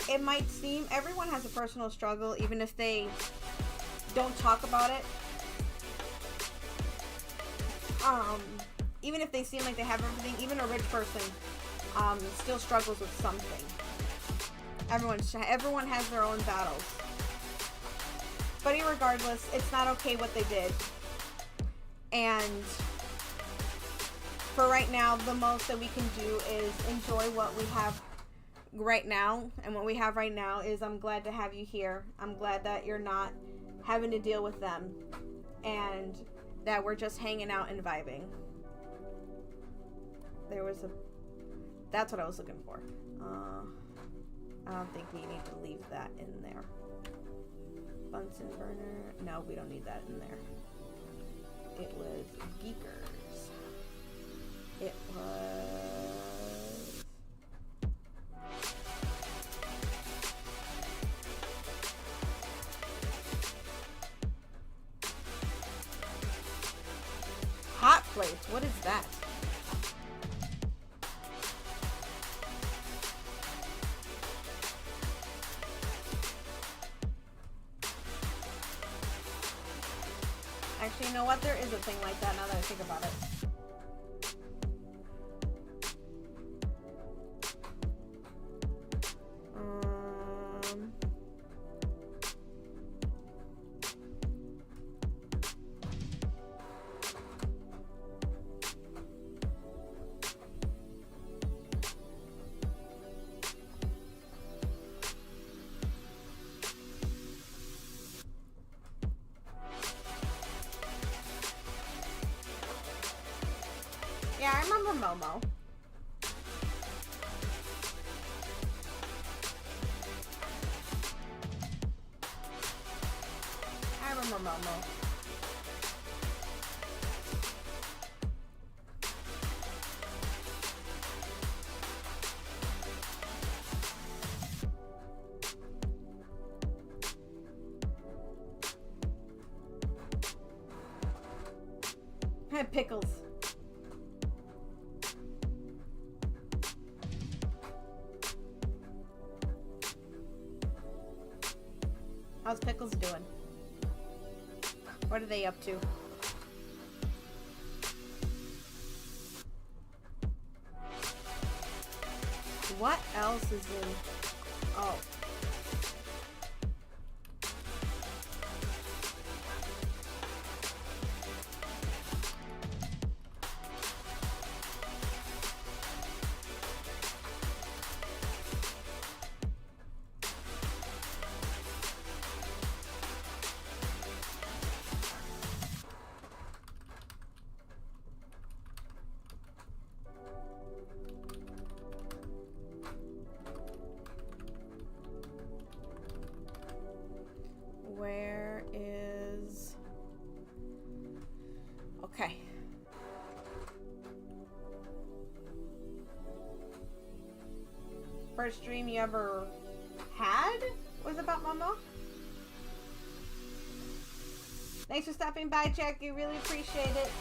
it might seem everyone has a personal struggle, even if they don't talk about it. Even if they seem like they have everything, even a rich person still struggles with something. Everyone has their own battles. But irregardless, it's not okay what they did. And for right now, the most that we can do is enjoy what we have right now. And what we have right now is I'm glad to have you here. I'm glad that you're not having to deal with them. And that we're just hanging out and vibing. That's what I was looking for. I don't think we need to leave that in there. Bunsen burner. No, we don't need that in there. It was Geekers. It was... Hot plates. What is that? Actually, you know what? There is a thing like that now that I think about it. Yeah, I remember Momo. I remember Momo. Pickles. How's Pickles doing? What are they up to? What else is in... Oh. Where is... Okay. First dream you ever had was about Momo? Thanks for stopping by, Jackie. Really appreciate it.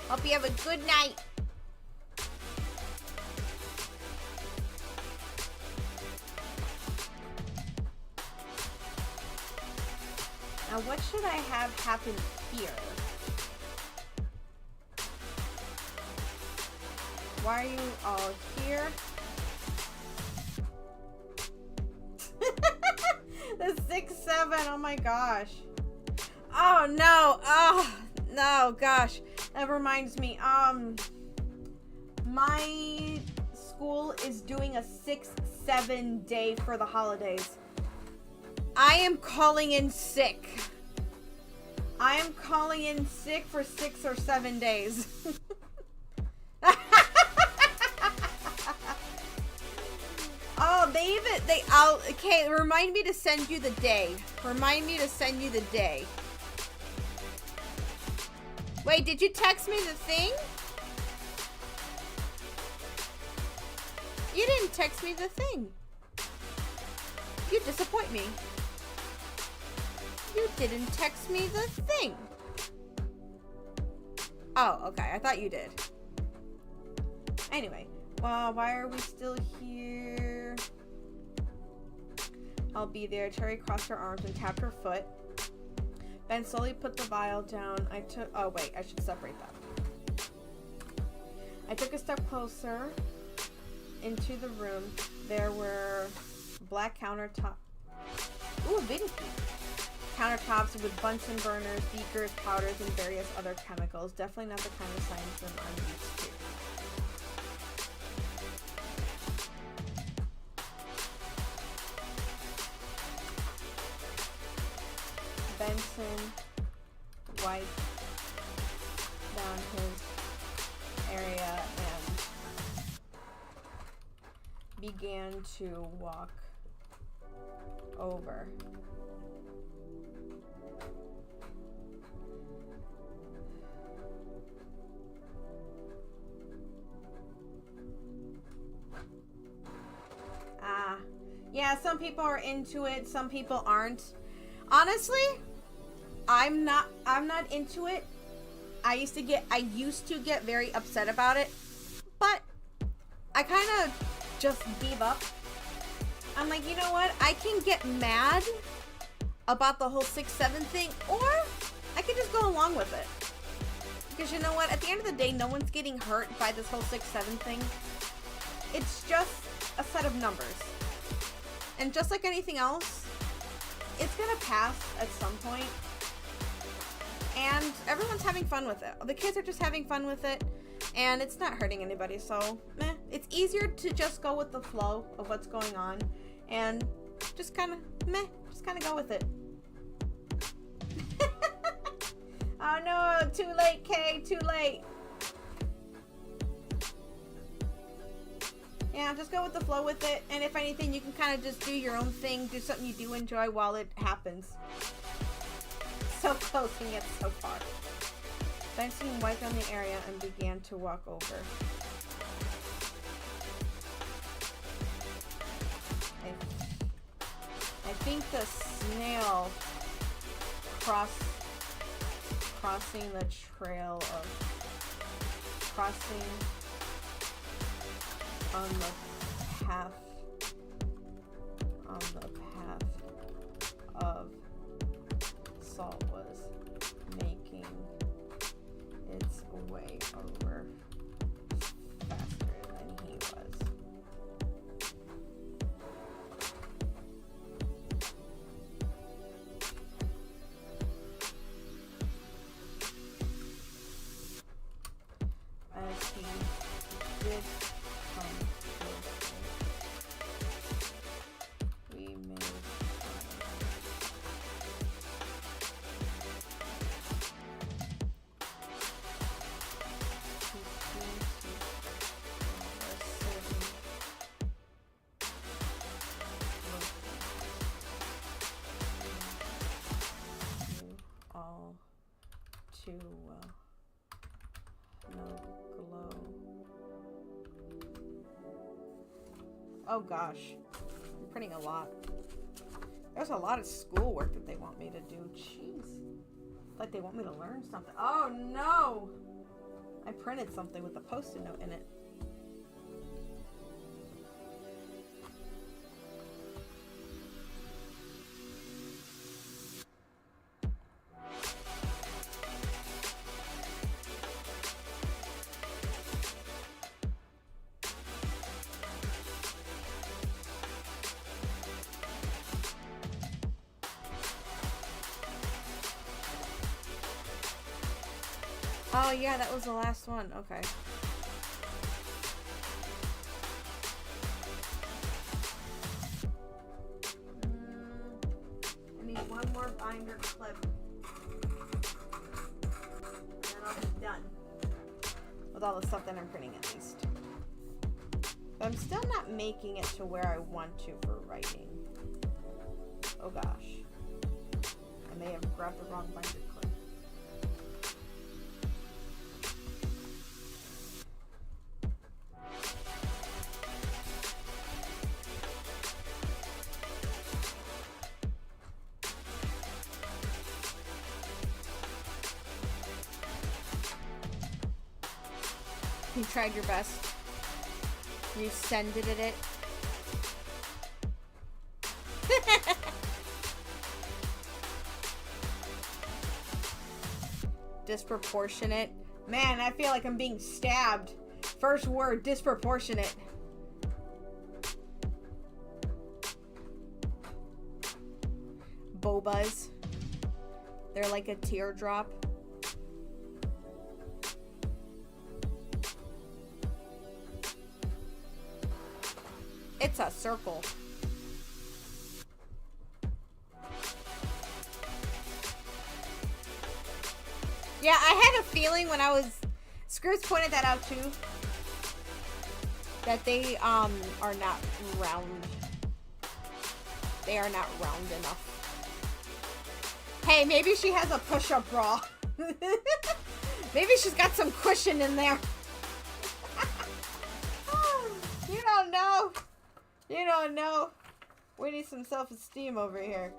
Hope you have a good night. Now, what should I have happen here? Why are you all here? The 6-7, oh my gosh. Oh no, oh no, gosh. That reminds me, my school is doing a 6-7 day for the holidays. I am calling in sick. I am calling in sick for 6 or 7 days. Oh, okay, remind me to send you the day. Remind me to send you the day. Wait, did you text me the thing? You didn't text me the thing. You disappoint me. You didn't text me the thing. Oh, okay. I thought you did. Anyway, well, why are we still here? I'll be there. Cherry crossed her arms and tapped her foot. Ben slowly put the vial down. Oh wait, I should separate that. I took a step closer into the room. There were black countertop. Ooh, a video key. countertops with Bunsen burners, beakers, powders, and various other chemicals. Definitely not the kind of science room I'm used to. Benson wiped down his area and began to walk over. Yeah, some people are into it, some people aren't. Honestly, I'm not into it. I used to get very upset about it, but I kind of just gave up. I'm like, you know what? I can get mad about the whole 6-7 thing, or I can just go along with it. Because you know what? At the end of the day, no one's getting hurt by this whole 6-7 thing. It's just a set of numbers. And just like anything else, it's gonna pass at some point. And everyone's having fun with it. The kids are just having fun with it. And it's not hurting anybody, so meh. It's easier to just go with the flow of what's going on. And just kind of meh. Just kind of go with it. Oh no, too late, Kay, too late. Yeah, just go with the flow with it. And if anything, you can kind of just do your own thing. Do something you do enjoy while it happens. So close and yet so far. Benson wiped on the area and began to walk over. I think the snail crossing the trail of crossing on the path of salt was making its way over faster than he was. As he did come closer, we made all too well. No glow. Oh gosh, I'm printing a lot. There's a lot of schoolwork that they want me to do. Jeez. Like they want me to learn something. Oh no! I printed something with a post-it note in it. Oh yeah, that was the last one. Okay. I need one more binder clip. And then I'll be done. With all the stuff that I'm printing at least. But I'm still not making it to where I want to for writing. Oh gosh. I may have grabbed the wrong binder clip. You tried your best. You sended it. Disproportionate. Man, I feel like I'm being stabbed. First word, disproportionate. Bobas. They're like a teardrop. It's a circle. Yeah, I had a feeling when I was... Scripps pointed that out too. That they are not round. They are not round enough. Hey, maybe she has a push-up bra. Maybe she's got some cushion in there. You don't know. You don't know. We need some self-esteem over here.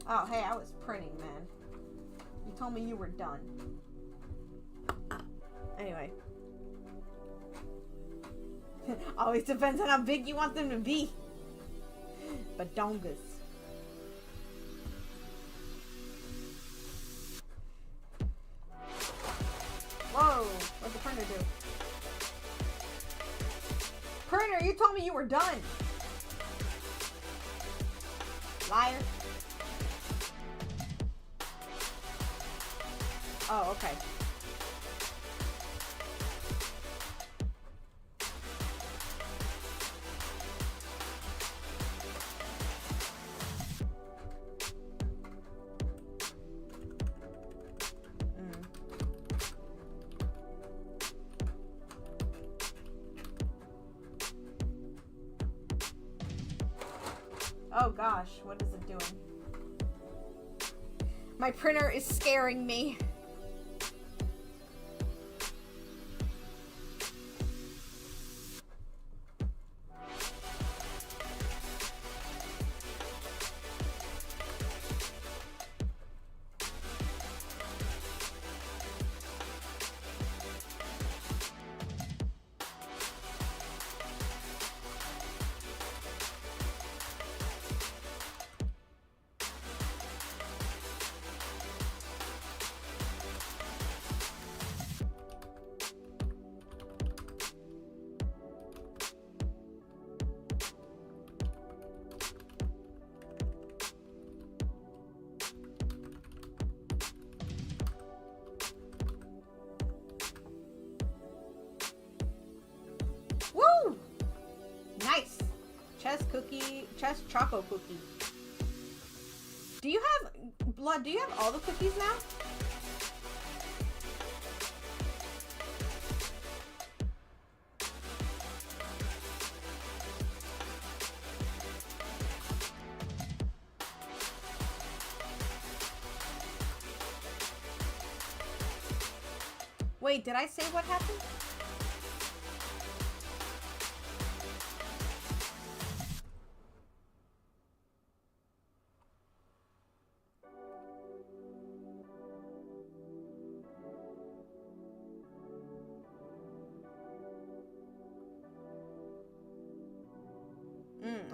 Oh, hey, I was printing, man. You told me you were done. Anyway. Always depends on how big you want them to be. Badongas. Whoa, what'd the printer do? Printer, you told me you were done. Liar. Oh, okay. Oh gosh, what is it doing? My printer is scaring me. Woo! Nice. Chess choco cookie. Do you have blood? Do you have all the cookies now? Wait, did I say what happened?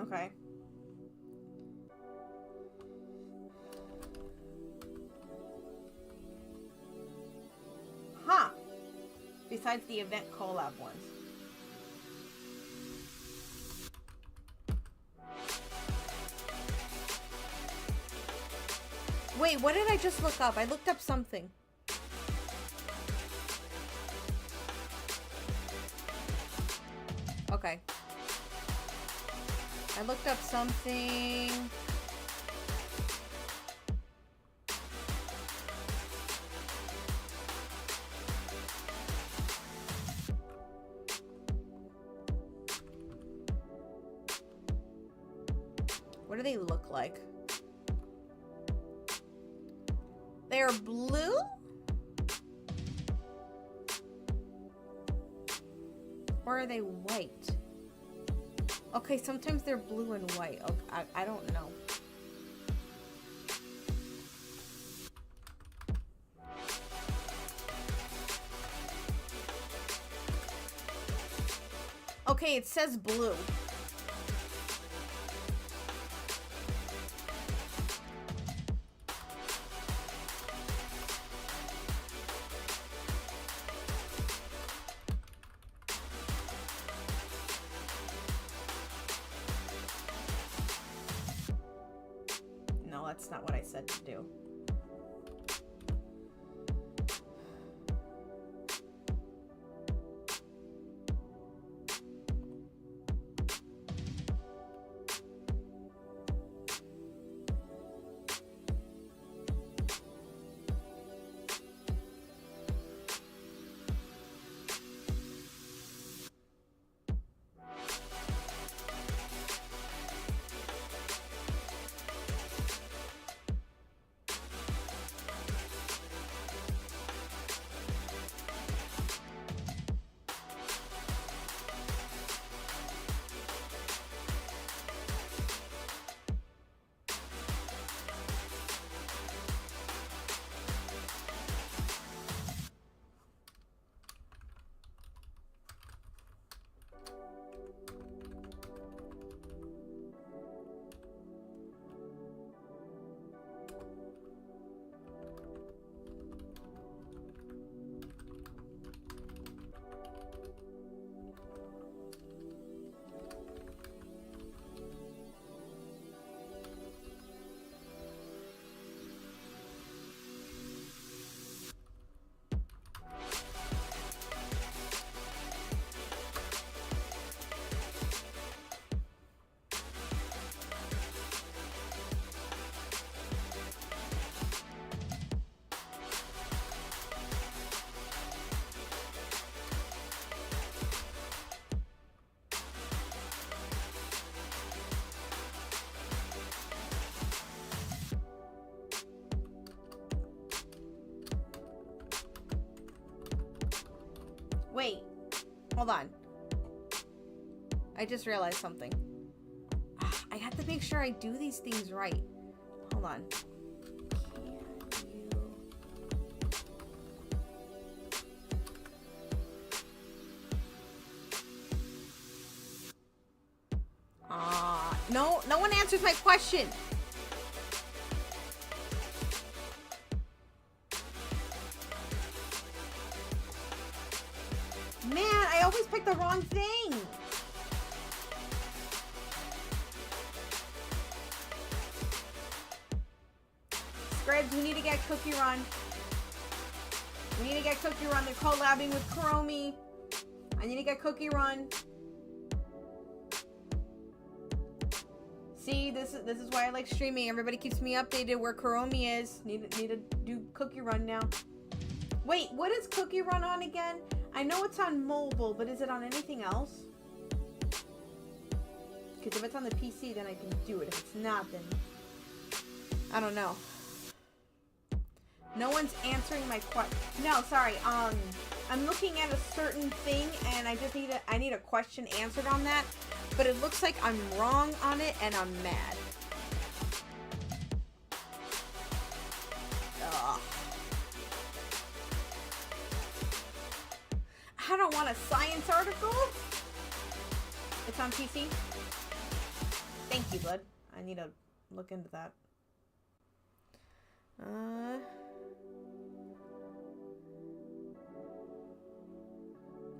Okay. Huh. Besides the event collab ones. Wait, what did I just look up? I looked up something. Okay. I looked up something. What do they look like? They're blue? Or are they white? Okay, sometimes they're blue and white. Okay, I don't know. Okay, it says blue. that's not what I said to do. Wait, hold on. I just realized something. I have to make sure I do these things right. Hold on. No one answers my question. Man, I always pick the wrong thing. Scribs, we need to get Cookie Run. We need to get Cookie Run. They're collabing with Chromie. I need to get Cookie Run. See, this is why I like streaming. Everybody keeps me updated where Chromie is. Need to do Cookie Run now. Wait, what is Cookie Run on again? I know it's on mobile, but is it on anything else? Because if it's on the PC, then I can do it. If it's not, then I don't know. No one's answering my question. No, sorry. I'm looking at a certain thing, and I just need a question answered on that. But it looks like I'm wrong on it, and I'm mad. Ugh. I don't want a science article. It's on PC. Thank you, bud. I need to look into that.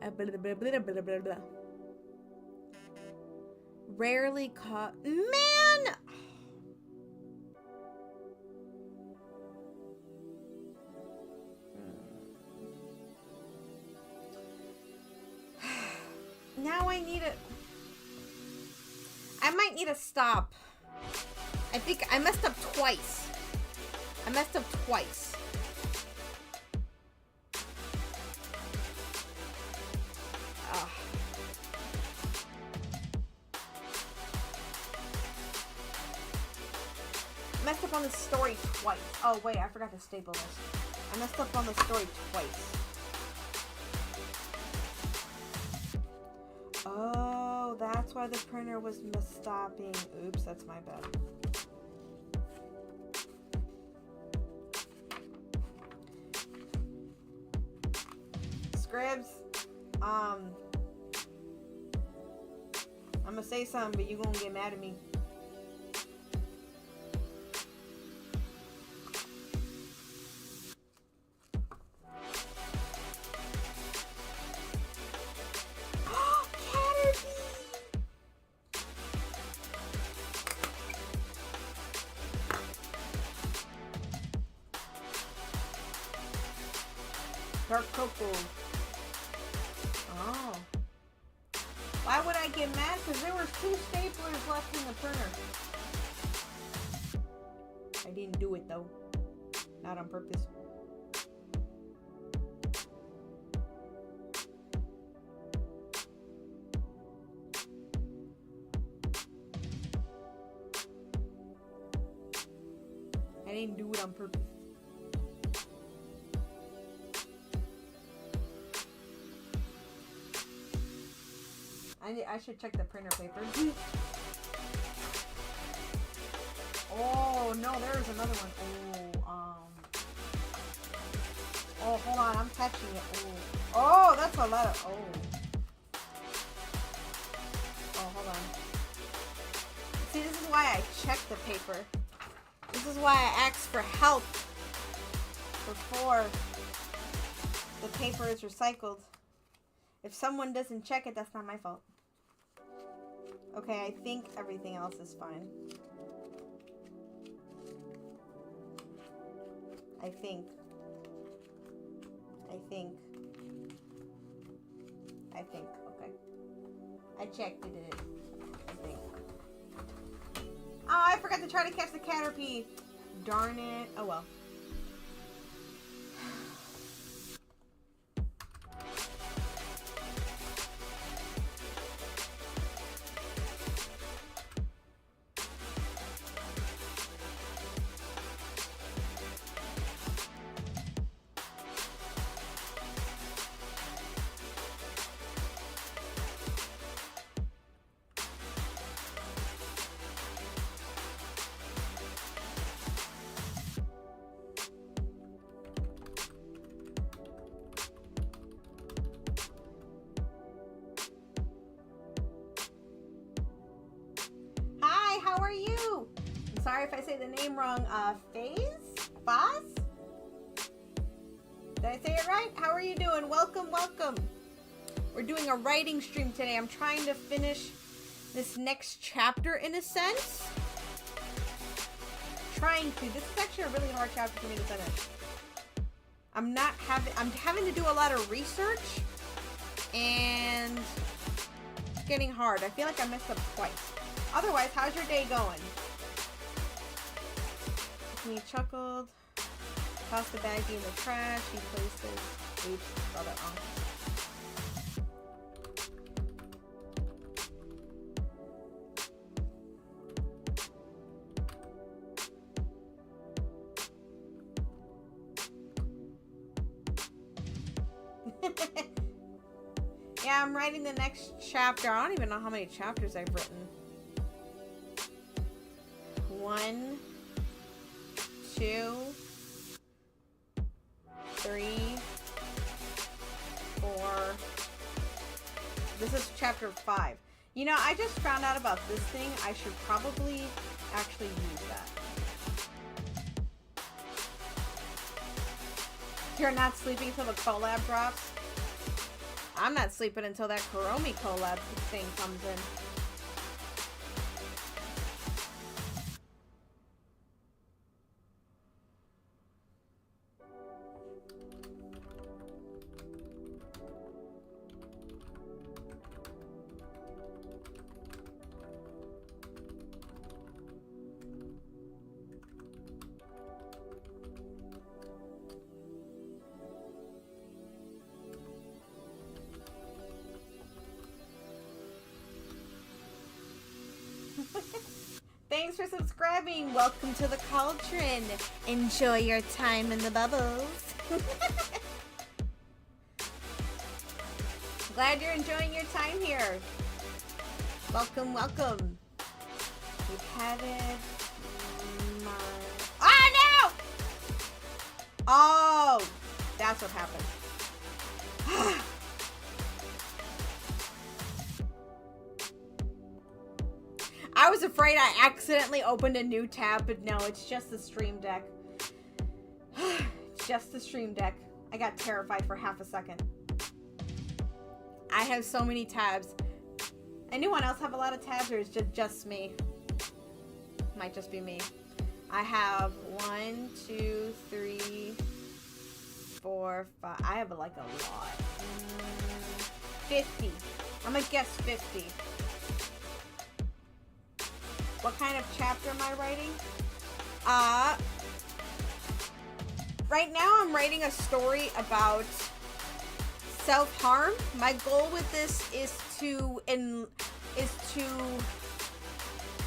Blah, blah, blah, blah, blah. Rarely caught. Man! Now I need it. I might need to stop. I think I messed up twice. I messed up on the story twice. Oh, wait, I forgot to staple this. I messed up on the story twice. Oh, that's why the printer was stopping. Oops, that's my bad. Scribs, I'm gonna say something, but you're gonna get mad at me. Dark purple. Oh. Why would I get mad? Because there were 2 staplers left in the printer. I didn't do it though. Not on purpose. I didn't do it on purpose. I should check the printer paper. Oh no, there's another one. Oh, hold on, I'm catching it. Oh, that's a lot of. Oh, hold on. See, this is why I check the paper. This is why I ask for help before the paper is recycled. If someone doesn't check it, that's not my fault. Okay, I think everything else is fine. I think. Okay. I checked it. I think. Oh, I forgot to try to catch the Caterpie. Darn it. Oh well. Sorry if I say the name wrong. Faz? Did I say it right? How are you doing? Welcome, welcome. We're doing a writing stream today. I'm trying to finish this next chapter in a sense. Trying to. This is actually a really hard chapter for me to finish. I'm having to do a lot of research and it's getting hard. I feel like I messed up twice. Otherwise, how's your day going? He chuckled, tossed the baggie in the trash, he placed it. Oops, spelled that wrong. Yeah, I'm writing the next chapter. I don't even know how many chapters I've written. 1, 2, 3, 4. This is chapter 5. You know, I just found out about this thing. I should probably actually use that. You're not sleeping until the collab drops? I'm not sleeping until that Kuromi collab thing comes in. Thanks for subscribing. Welcome to the cauldron. Enjoy your time in the bubbles. Glad you're enjoying your time here. Welcome, welcome. We've had it. Ah, no! Oh, that's what happened. I was afraid I accidentally opened a new tab, but no, it's just the Stream Deck. It's just the Stream Deck. I got terrified for half a second. I have so many tabs. Anyone else have a lot of tabs, or is it just me? Might just be me. I have 1, 2, 3, 4, 5. I have like a lot. 50. I'm gonna guess 50. What kind of chapter am I writing? Right now I'm writing a story about self-harm. My goal with this is to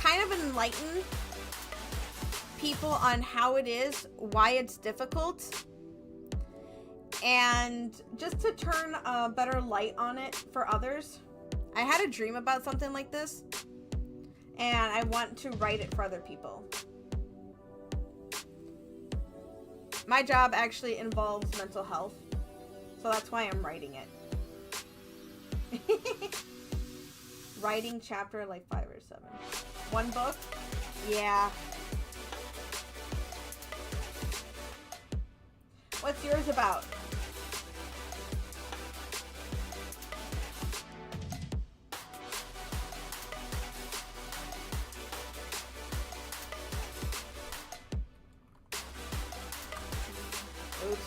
kind of enlighten people on how it is, why it's difficult, and just to turn a better light on it for others. I had a dream about something like this, and I want to write it for other people. My job actually involves mental health, so that's why I'm writing it. Writing chapter like 5 or 7. One book? Yeah. What's yours about? Oops.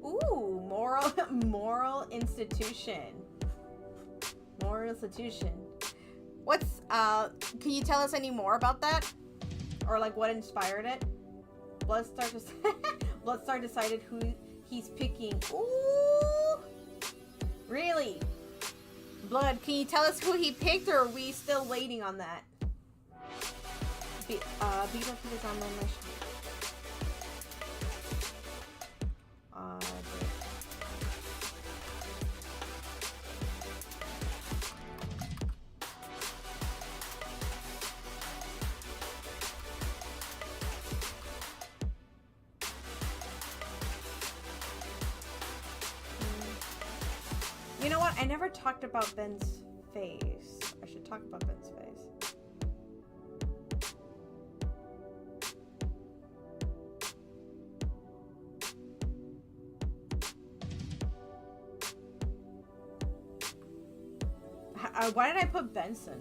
Ooh, moral institution. Moral institution. What's can you tell us any more about that? Or like what inspired it? Bloodstar decided who he's picking. Ooh. Really? Blood, can you tell us who he picked, or are we still waiting on that? Beetle put his arm on my shoulder. You know what? I never talked about Ben's face. I should talk about Ben's face. Why did I put Benson?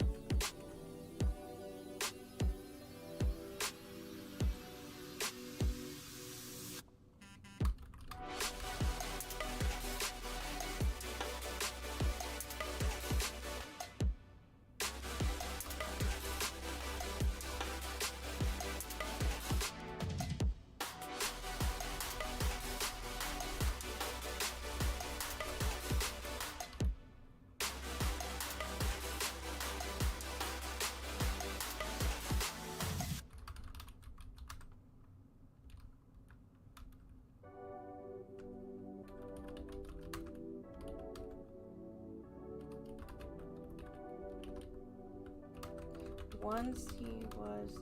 Once he was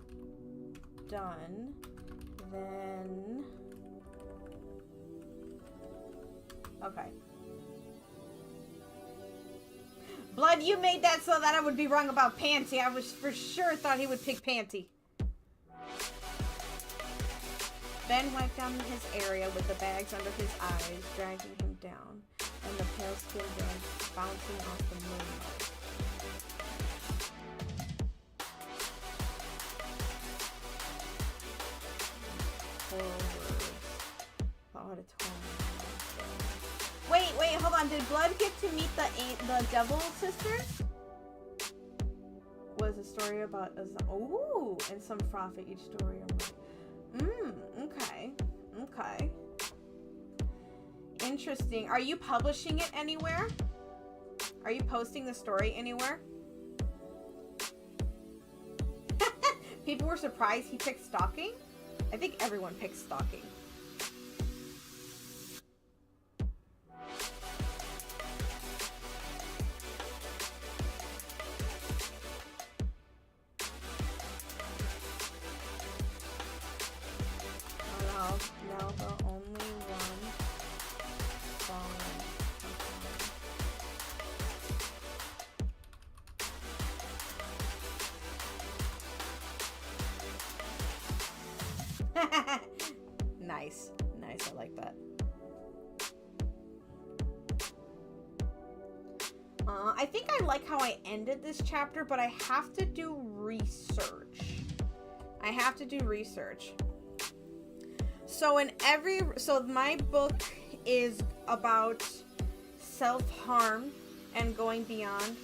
done, then... Okay. Blood, you made that so that I would be wrong about Panty. I was for sure thought he would pick Panty. Ben wiped down his area with the bags under his eyes, dragging him down, and the pale skin band bouncing off the moonlight. Wait, hold on. Did Blood get to meet the Devil Sisters? Was a story about and some profit each story. Okay. Interesting. Are you publishing it anywhere? Are you posting the story anywhere? People were surprised he picked stalking. I think everyone picks stalking. Now the only one falling. Nice. Nice. I like that. I think I like how I ended this chapter, but I have to do research. So my book is about self-harm and going beyond.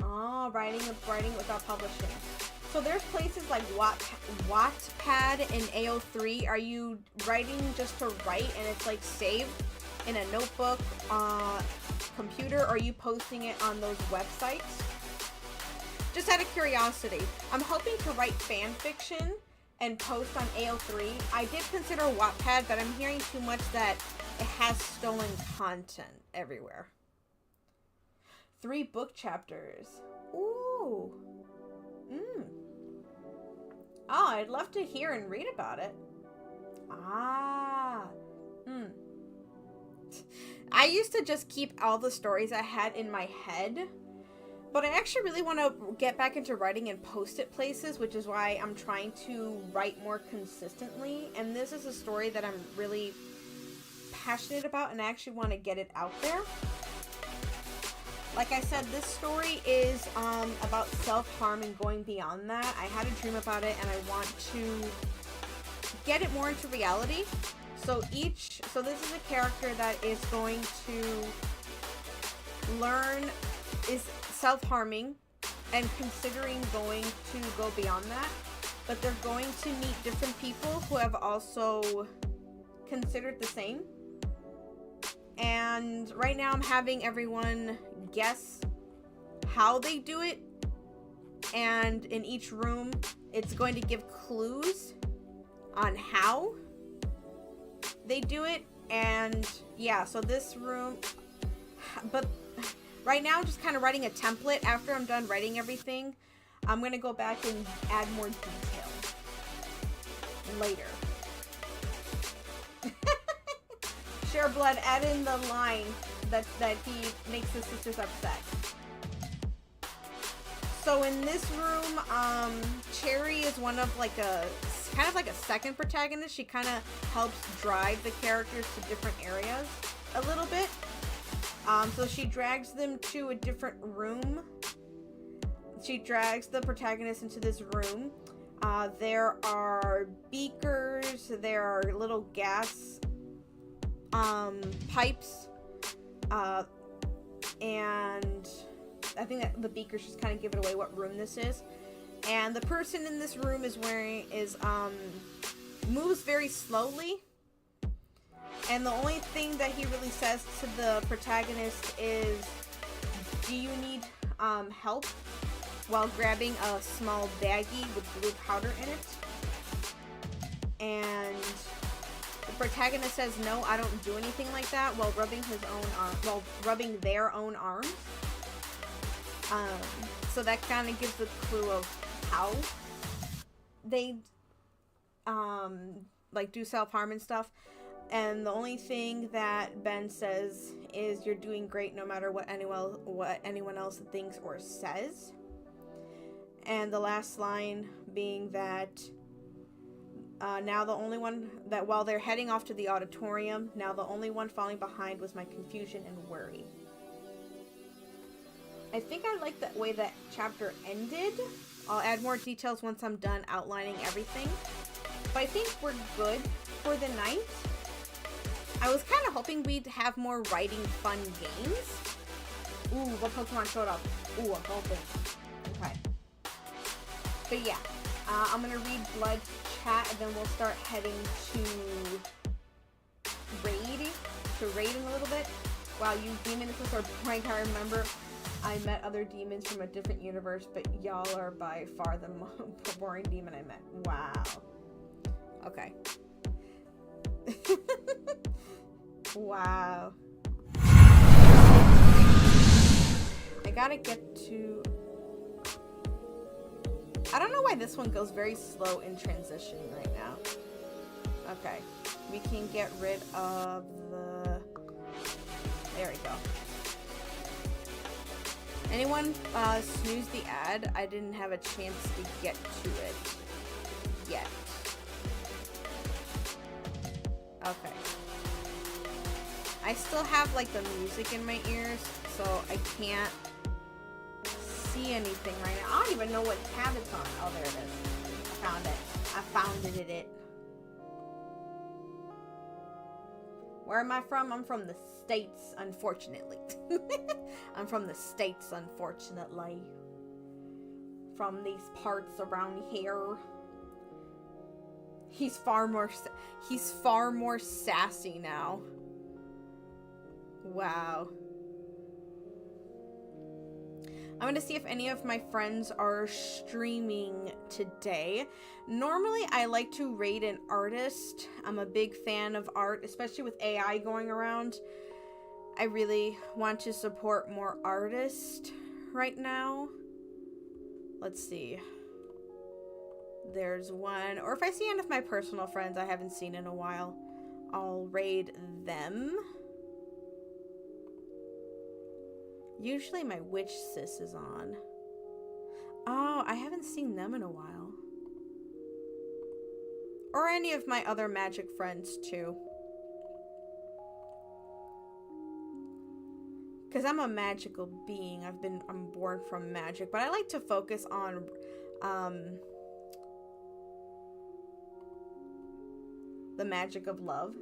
Oh, writing without publishing. So there's places like Wattpad and AO3. Are you writing just to write and it's like saved in a notebook, computer, or are you posting it on those websites? Just out of curiosity. I'm hoping to write fan fiction and post on AO3. I did consider Wattpad, but I'm hearing too much that it has stolen content everywhere. 3 book chapters. Ooh. Oh, I'd love to hear and read about it. I used to just keep all the stories I had in my head, but I actually really want to get back into writing and post it places, which is why I'm trying to write more consistently. And this is a story that I'm really passionate about, and I actually want to get it out there. Like I said, this story is about self-harm and going beyond that. I had a dream about it, and I want to get it more into reality. So this is a character that is going to is self-harming and considering going to go beyond that. But they're going to meet different people who have also considered the same. And right now I'm having everyone guess how they do it. And in each room, it's going to give clues on how they do it. And yeah, so this room, but right now I'm just kind of writing a template. After I'm done writing everything, I'm going to go back and add more detail later. Share blood, add in the line that he makes his sisters upset. So in this room, Cherry is one of kind of like a second protagonist. She kind of helps drive the characters to different areas a little bit. So she drags them to a different room. She drags the protagonist into this room. There are beakers, there are little gas pipes, and I think that the beakers just kind of give it away what room this is. And the person in this room moves very slowly. And the only thing that he really says to the protagonist is, "Do you need help?" while grabbing a small baggie with blue powder in it. And the protagonist says, "No, I don't do anything like that," while rubbing rubbing their own arms. So that kind of gives the clue of how they do self-harm and stuff. And the only thing that Ben says is, "You're doing great no matter what anyone else thinks or says." And the last line being that now the only one that while they're heading off to the auditorium, now the only one falling behind was my confusion and worry. I think I like the way that chapter ended. I'll add more details once I'm done outlining everything. But I think we're good for the night. I was kind of hoping we'd have more writing fun games. Ooh, what Pokemon showed up? Ooh, a Vulpix. Okay. But yeah, I'm going to read Blood's chat and then we'll start heading to to raiding a little bit. Wow, you demon assist or prank. I remember I met other demons from a different universe, but y'all are by far the most boring demon I met. Wow. Okay. Wow. I gotta get to... I don't know why this one goes very slow in transitioning right now. Okay. We can get rid of the... There we go. Anyone snooze the ad? I didn't have a chance to get to it yet. Okay. I still have like the music in my ears, so I can't see anything right now. I don't even know what tab it's on. Oh, there it is. I found it. I found it. Where am I from? I'm from the States, unfortunately. I'm from the States, unfortunately. From these parts around here. He's far more sassy now. Wow. I'm gonna see if any of my friends are streaming today. Normally, I like to raid an artist. I'm a big fan of art, especially with AI going around. I really want to support more artists right now. Let's see. There's one. Or if I see any of my personal friends I haven't seen in a while, I'll raid them. Usually my witch sis is on. Oh, I haven't seen them in a while. Or any of my other magic friends too. Because I'm a magical being. I'm born from magic. But I like to focus on the magic of love.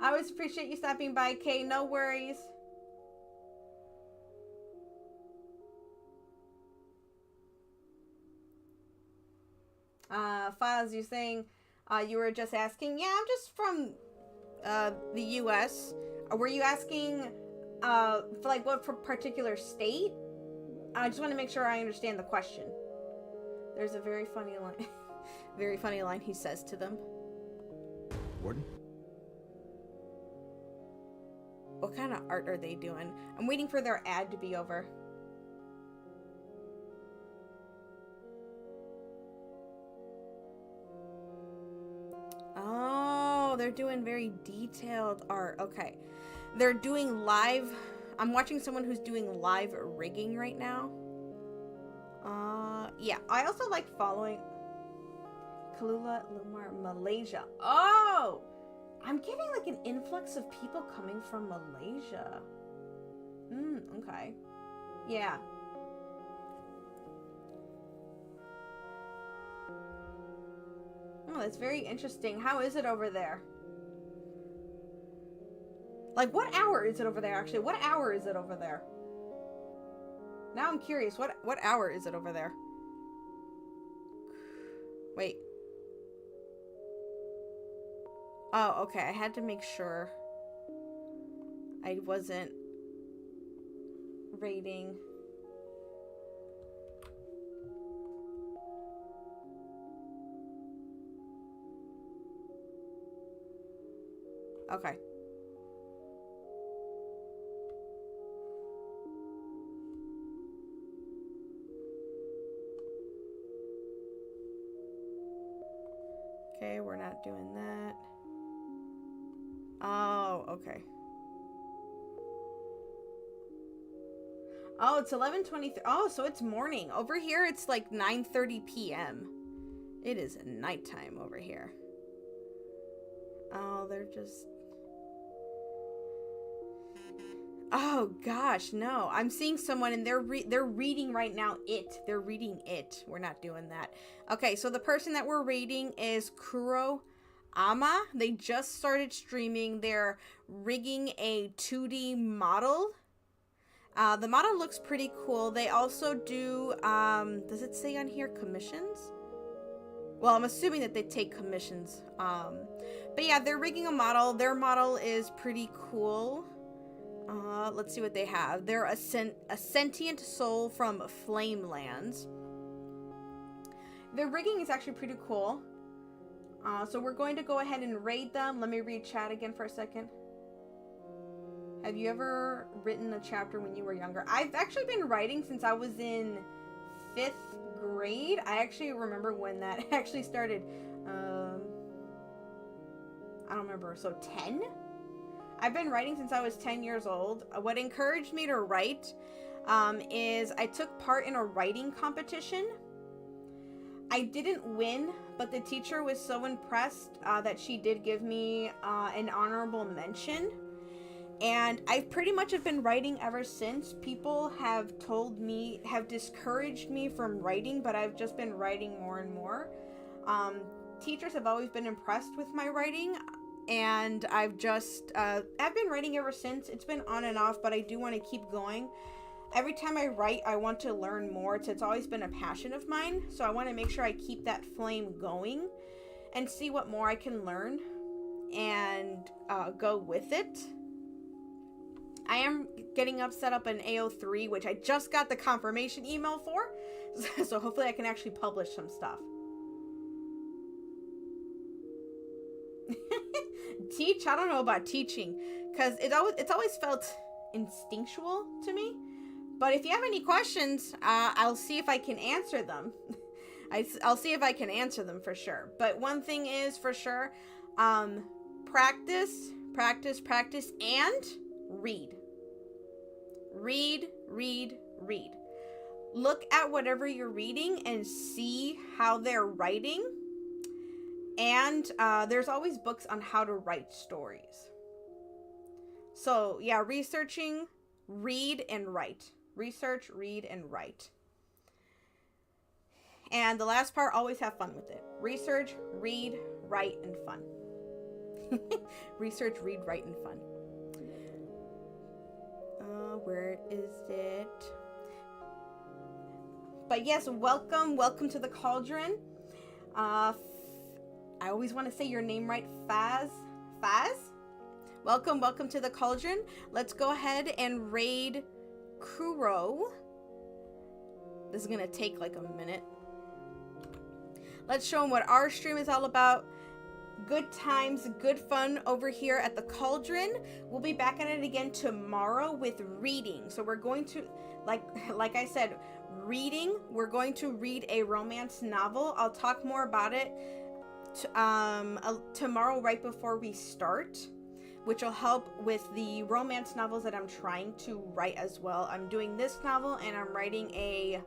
I always appreciate you stopping by, Kay. No worries. Files, you're saying you were just asking? Yeah, I'm just from the US. Were you asking for like what particular state? I just want to make sure I understand the question. There's a very funny line. Very funny line he says to them. Warden? What kind of art are they doing? I'm waiting for their ad to be over. Oh, they're doing very detailed art. Okay. They're doing live... I'm watching someone who's doing live rigging right now. Yeah. I also like following... Kalula Lumar, Malaysia. Oh! I'm getting like an influx of people coming from Malaysia. Okay. Yeah. Oh, that's very interesting. How is it over there? Like, what hour is it over there, actually? What hour is it over there? Now I'm curious. What hour is it over there? Wait. Oh, okay. I had to make sure I wasn't raiding. Okay. Okay, we're not doing that. Oh, okay. Oh, it's 11:23. Oh, so it's morning. Over here, it's like 9:30 p.m. It is nighttime over here. Oh, they're just... Oh, gosh, no. I'm seeing someone and they're reading right now it. They're reading it. We're not doing that. Okay, so the person that we're reading is Kuro Ama. They just started streaming. They're rigging a 2D model. The model looks pretty cool. They also do, does it say on here commissions? Well, I'm assuming that they take commissions. But yeah, they're rigging a model. Their model is pretty cool. Let's see what they have. They're a sentient soul from Flamelands. Their rigging is actually pretty cool. So we're going to go ahead and raid them. Let me read chat again for a second. Have you ever written a chapter when you were younger? I've actually been writing since I was in 5th grade. I actually remember when that actually started. I don't remember. So 10? I've been writing since I was 10 years old. What encouraged me to write is I took part in a writing competition. I didn't win, but the teacher was so impressed that she did give me an honorable mention. And I pretty much have been writing ever since. People have discouraged me from writing, but I've just been writing more and more. Teachers have always been impressed with my writing, and I've been writing ever since. It's been on and off, but I do want to keep going. Every time I write, I want to learn more. It's always been a passion of mine, so I want to make sure I keep that flame going and see what more I can learn and go with it. I am getting set up an AO3, which I just got the confirmation email for, so hopefully I can actually publish some stuff. Teach? I don't know about teaching, because it's always felt instinctual to me. But if you have any questions, I'll see if I can answer them. I'll see if I can answer them for sure. But one thing is for sure, practice, and read. Read. Look at whatever you're reading and see how they're writing. And there's always books on how to write stories. So yeah, researching, read, and write. Research, read, and write. And the last part, always have fun with it. Research, read, write, and fun. Research, read, write, and fun. Where is it? But yes, welcome to the Cauldron. I always want to say your name right, Faz. Welcome to the Cauldron. Let's go ahead and raid Kuro. This is gonna take like a minute. Let's show them what our stream is all about. Good times, good fun over here at the Cauldron. We'll be back at it again tomorrow with reading. So we're going to, like I said, reading. We're going to read a romance novel. I'll talk more about it tomorrow right before we start, which will help with the romance novels that I'm trying to write as well. I'm doing this novel and I'm writing a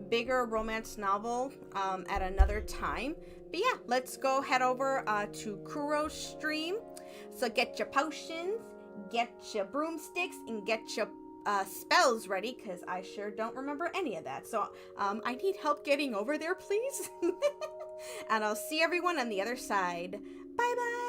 bigger romance novel at another time. But yeah, let's go head over to Kuro's stream. So get your potions, get your broomsticks, and get your spells ready, because I sure don't remember any of that. So I need help getting over there, please. And I'll see everyone on the other side. Bye bye.